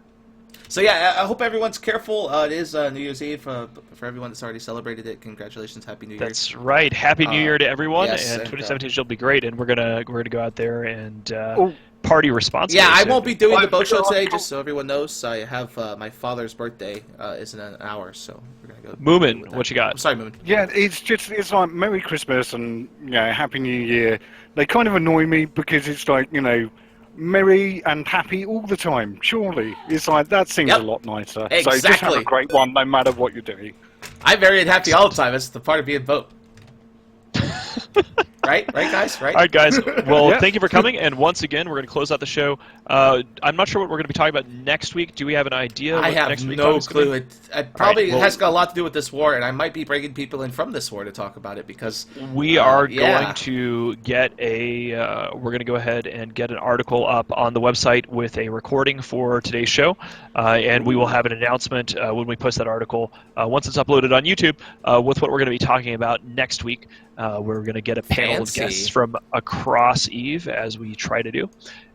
So yeah, I hope everyone's careful. It is New Year's Eve for everyone that's already celebrated it. Congratulations, Happy New Year. That's right. Happy New Year to everyone. Yes, and 2017 will be great. And we're gonna go out there and. Party responsibly. Yeah, I won't be doing the boat show today, just so everyone knows. I have my father's birthday is in an hour, so we're gonna go. Moomin, what you got? I'm sorry, Moomin. Yeah, it's like Merry Christmas and Happy New Year. They kind of annoy me because it's like merry and happy all the time. Surely, it's like that seems a lot nicer. Exactly. So just have a great one, no matter what you're doing. I'm merry and happy all the time. That's the part of being boat. Right, guys, right? All right, guys. Well, Yeah. thank you for coming. And once again, we're going to close out the show. I'm not sure what we're going to be talking about next week. Do we have an idea? I what have next week's no topic's gonna clue. be? It probably well- has got a lot to do with this war, and I might be bringing people in from this war to talk about it because We are yeah. going to get we're going to go ahead and get an article up on the website with a recording for today's show, and we will have an announcement when we post that article once it's uploaded on YouTube with what we're going to be talking about next week. We're going to get a panel Fancy. of guests from across EVE as we try to do,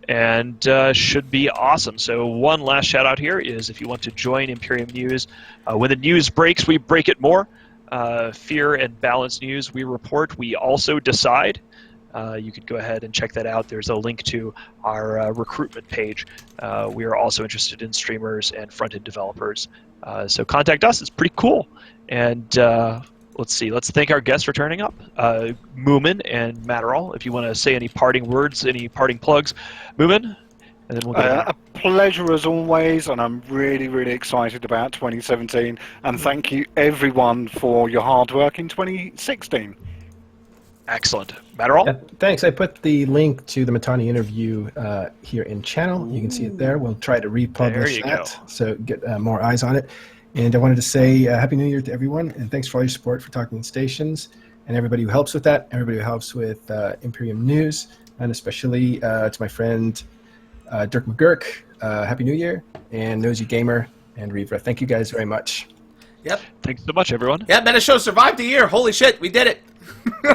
and should be awesome. So one last shout out here is if you want to join Imperium News, when the news breaks, we break it more. Fear and Balance News, we report, we also decide. You could go ahead and check that out. There's a link to our recruitment page. We are also interested in streamers and front-end developers. So contact us. It's pretty cool. And let's see. Let's thank our guests for turning up. Moomin and Matterall, if you want to say any parting words, any parting plugs. Moomin, and then we'll get A pleasure as always, and I'm really, really excited about 2017. And thank you, everyone, for your hard work in 2016. Excellent. Matterall? Yeah, thanks. I put the link to the Matani interview here in channel. You can see it there. We'll try to republish There you that go. so get more eyes on it. And I wanted to say Happy New Year to everyone, and thanks for all your support for Talking Stations and everybody who helps with that, everybody who helps with Imperium News, and especially to my friend Dirk McGurk. Happy New Year, and Nosy Gamer and Reaver. Thank you guys very much. Yep. Thanks so much, everyone. Yeah, Meta Show survived a year. Holy shit, we did it.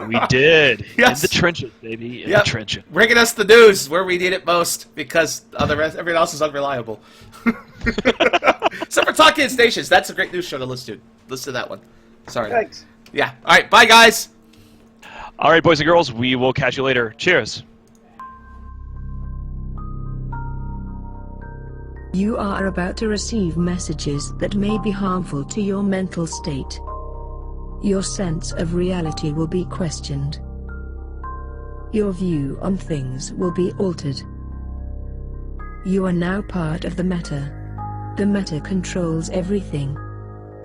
We did. Yes. In the trenches, baby. In Yep. the trenches. Bringing us the news where we need it most because everyone else is unreliable. Except for Talking Stations. That's a great news show to listen to. Listen to that one. Sorry. Thanks. Yeah. All right. Bye, guys. All right, boys and girls, we will catch you later. Cheers. You are about to receive messages that may be harmful to your mental state. Your sense of reality will be questioned. Your view on things will be altered. You are now part of the meta. The meta controls everything.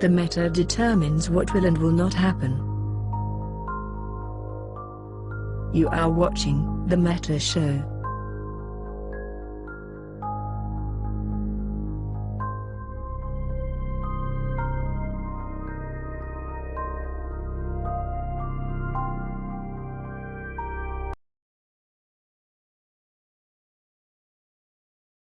The meta determines what will and will not happen. You are watching The Meta Show.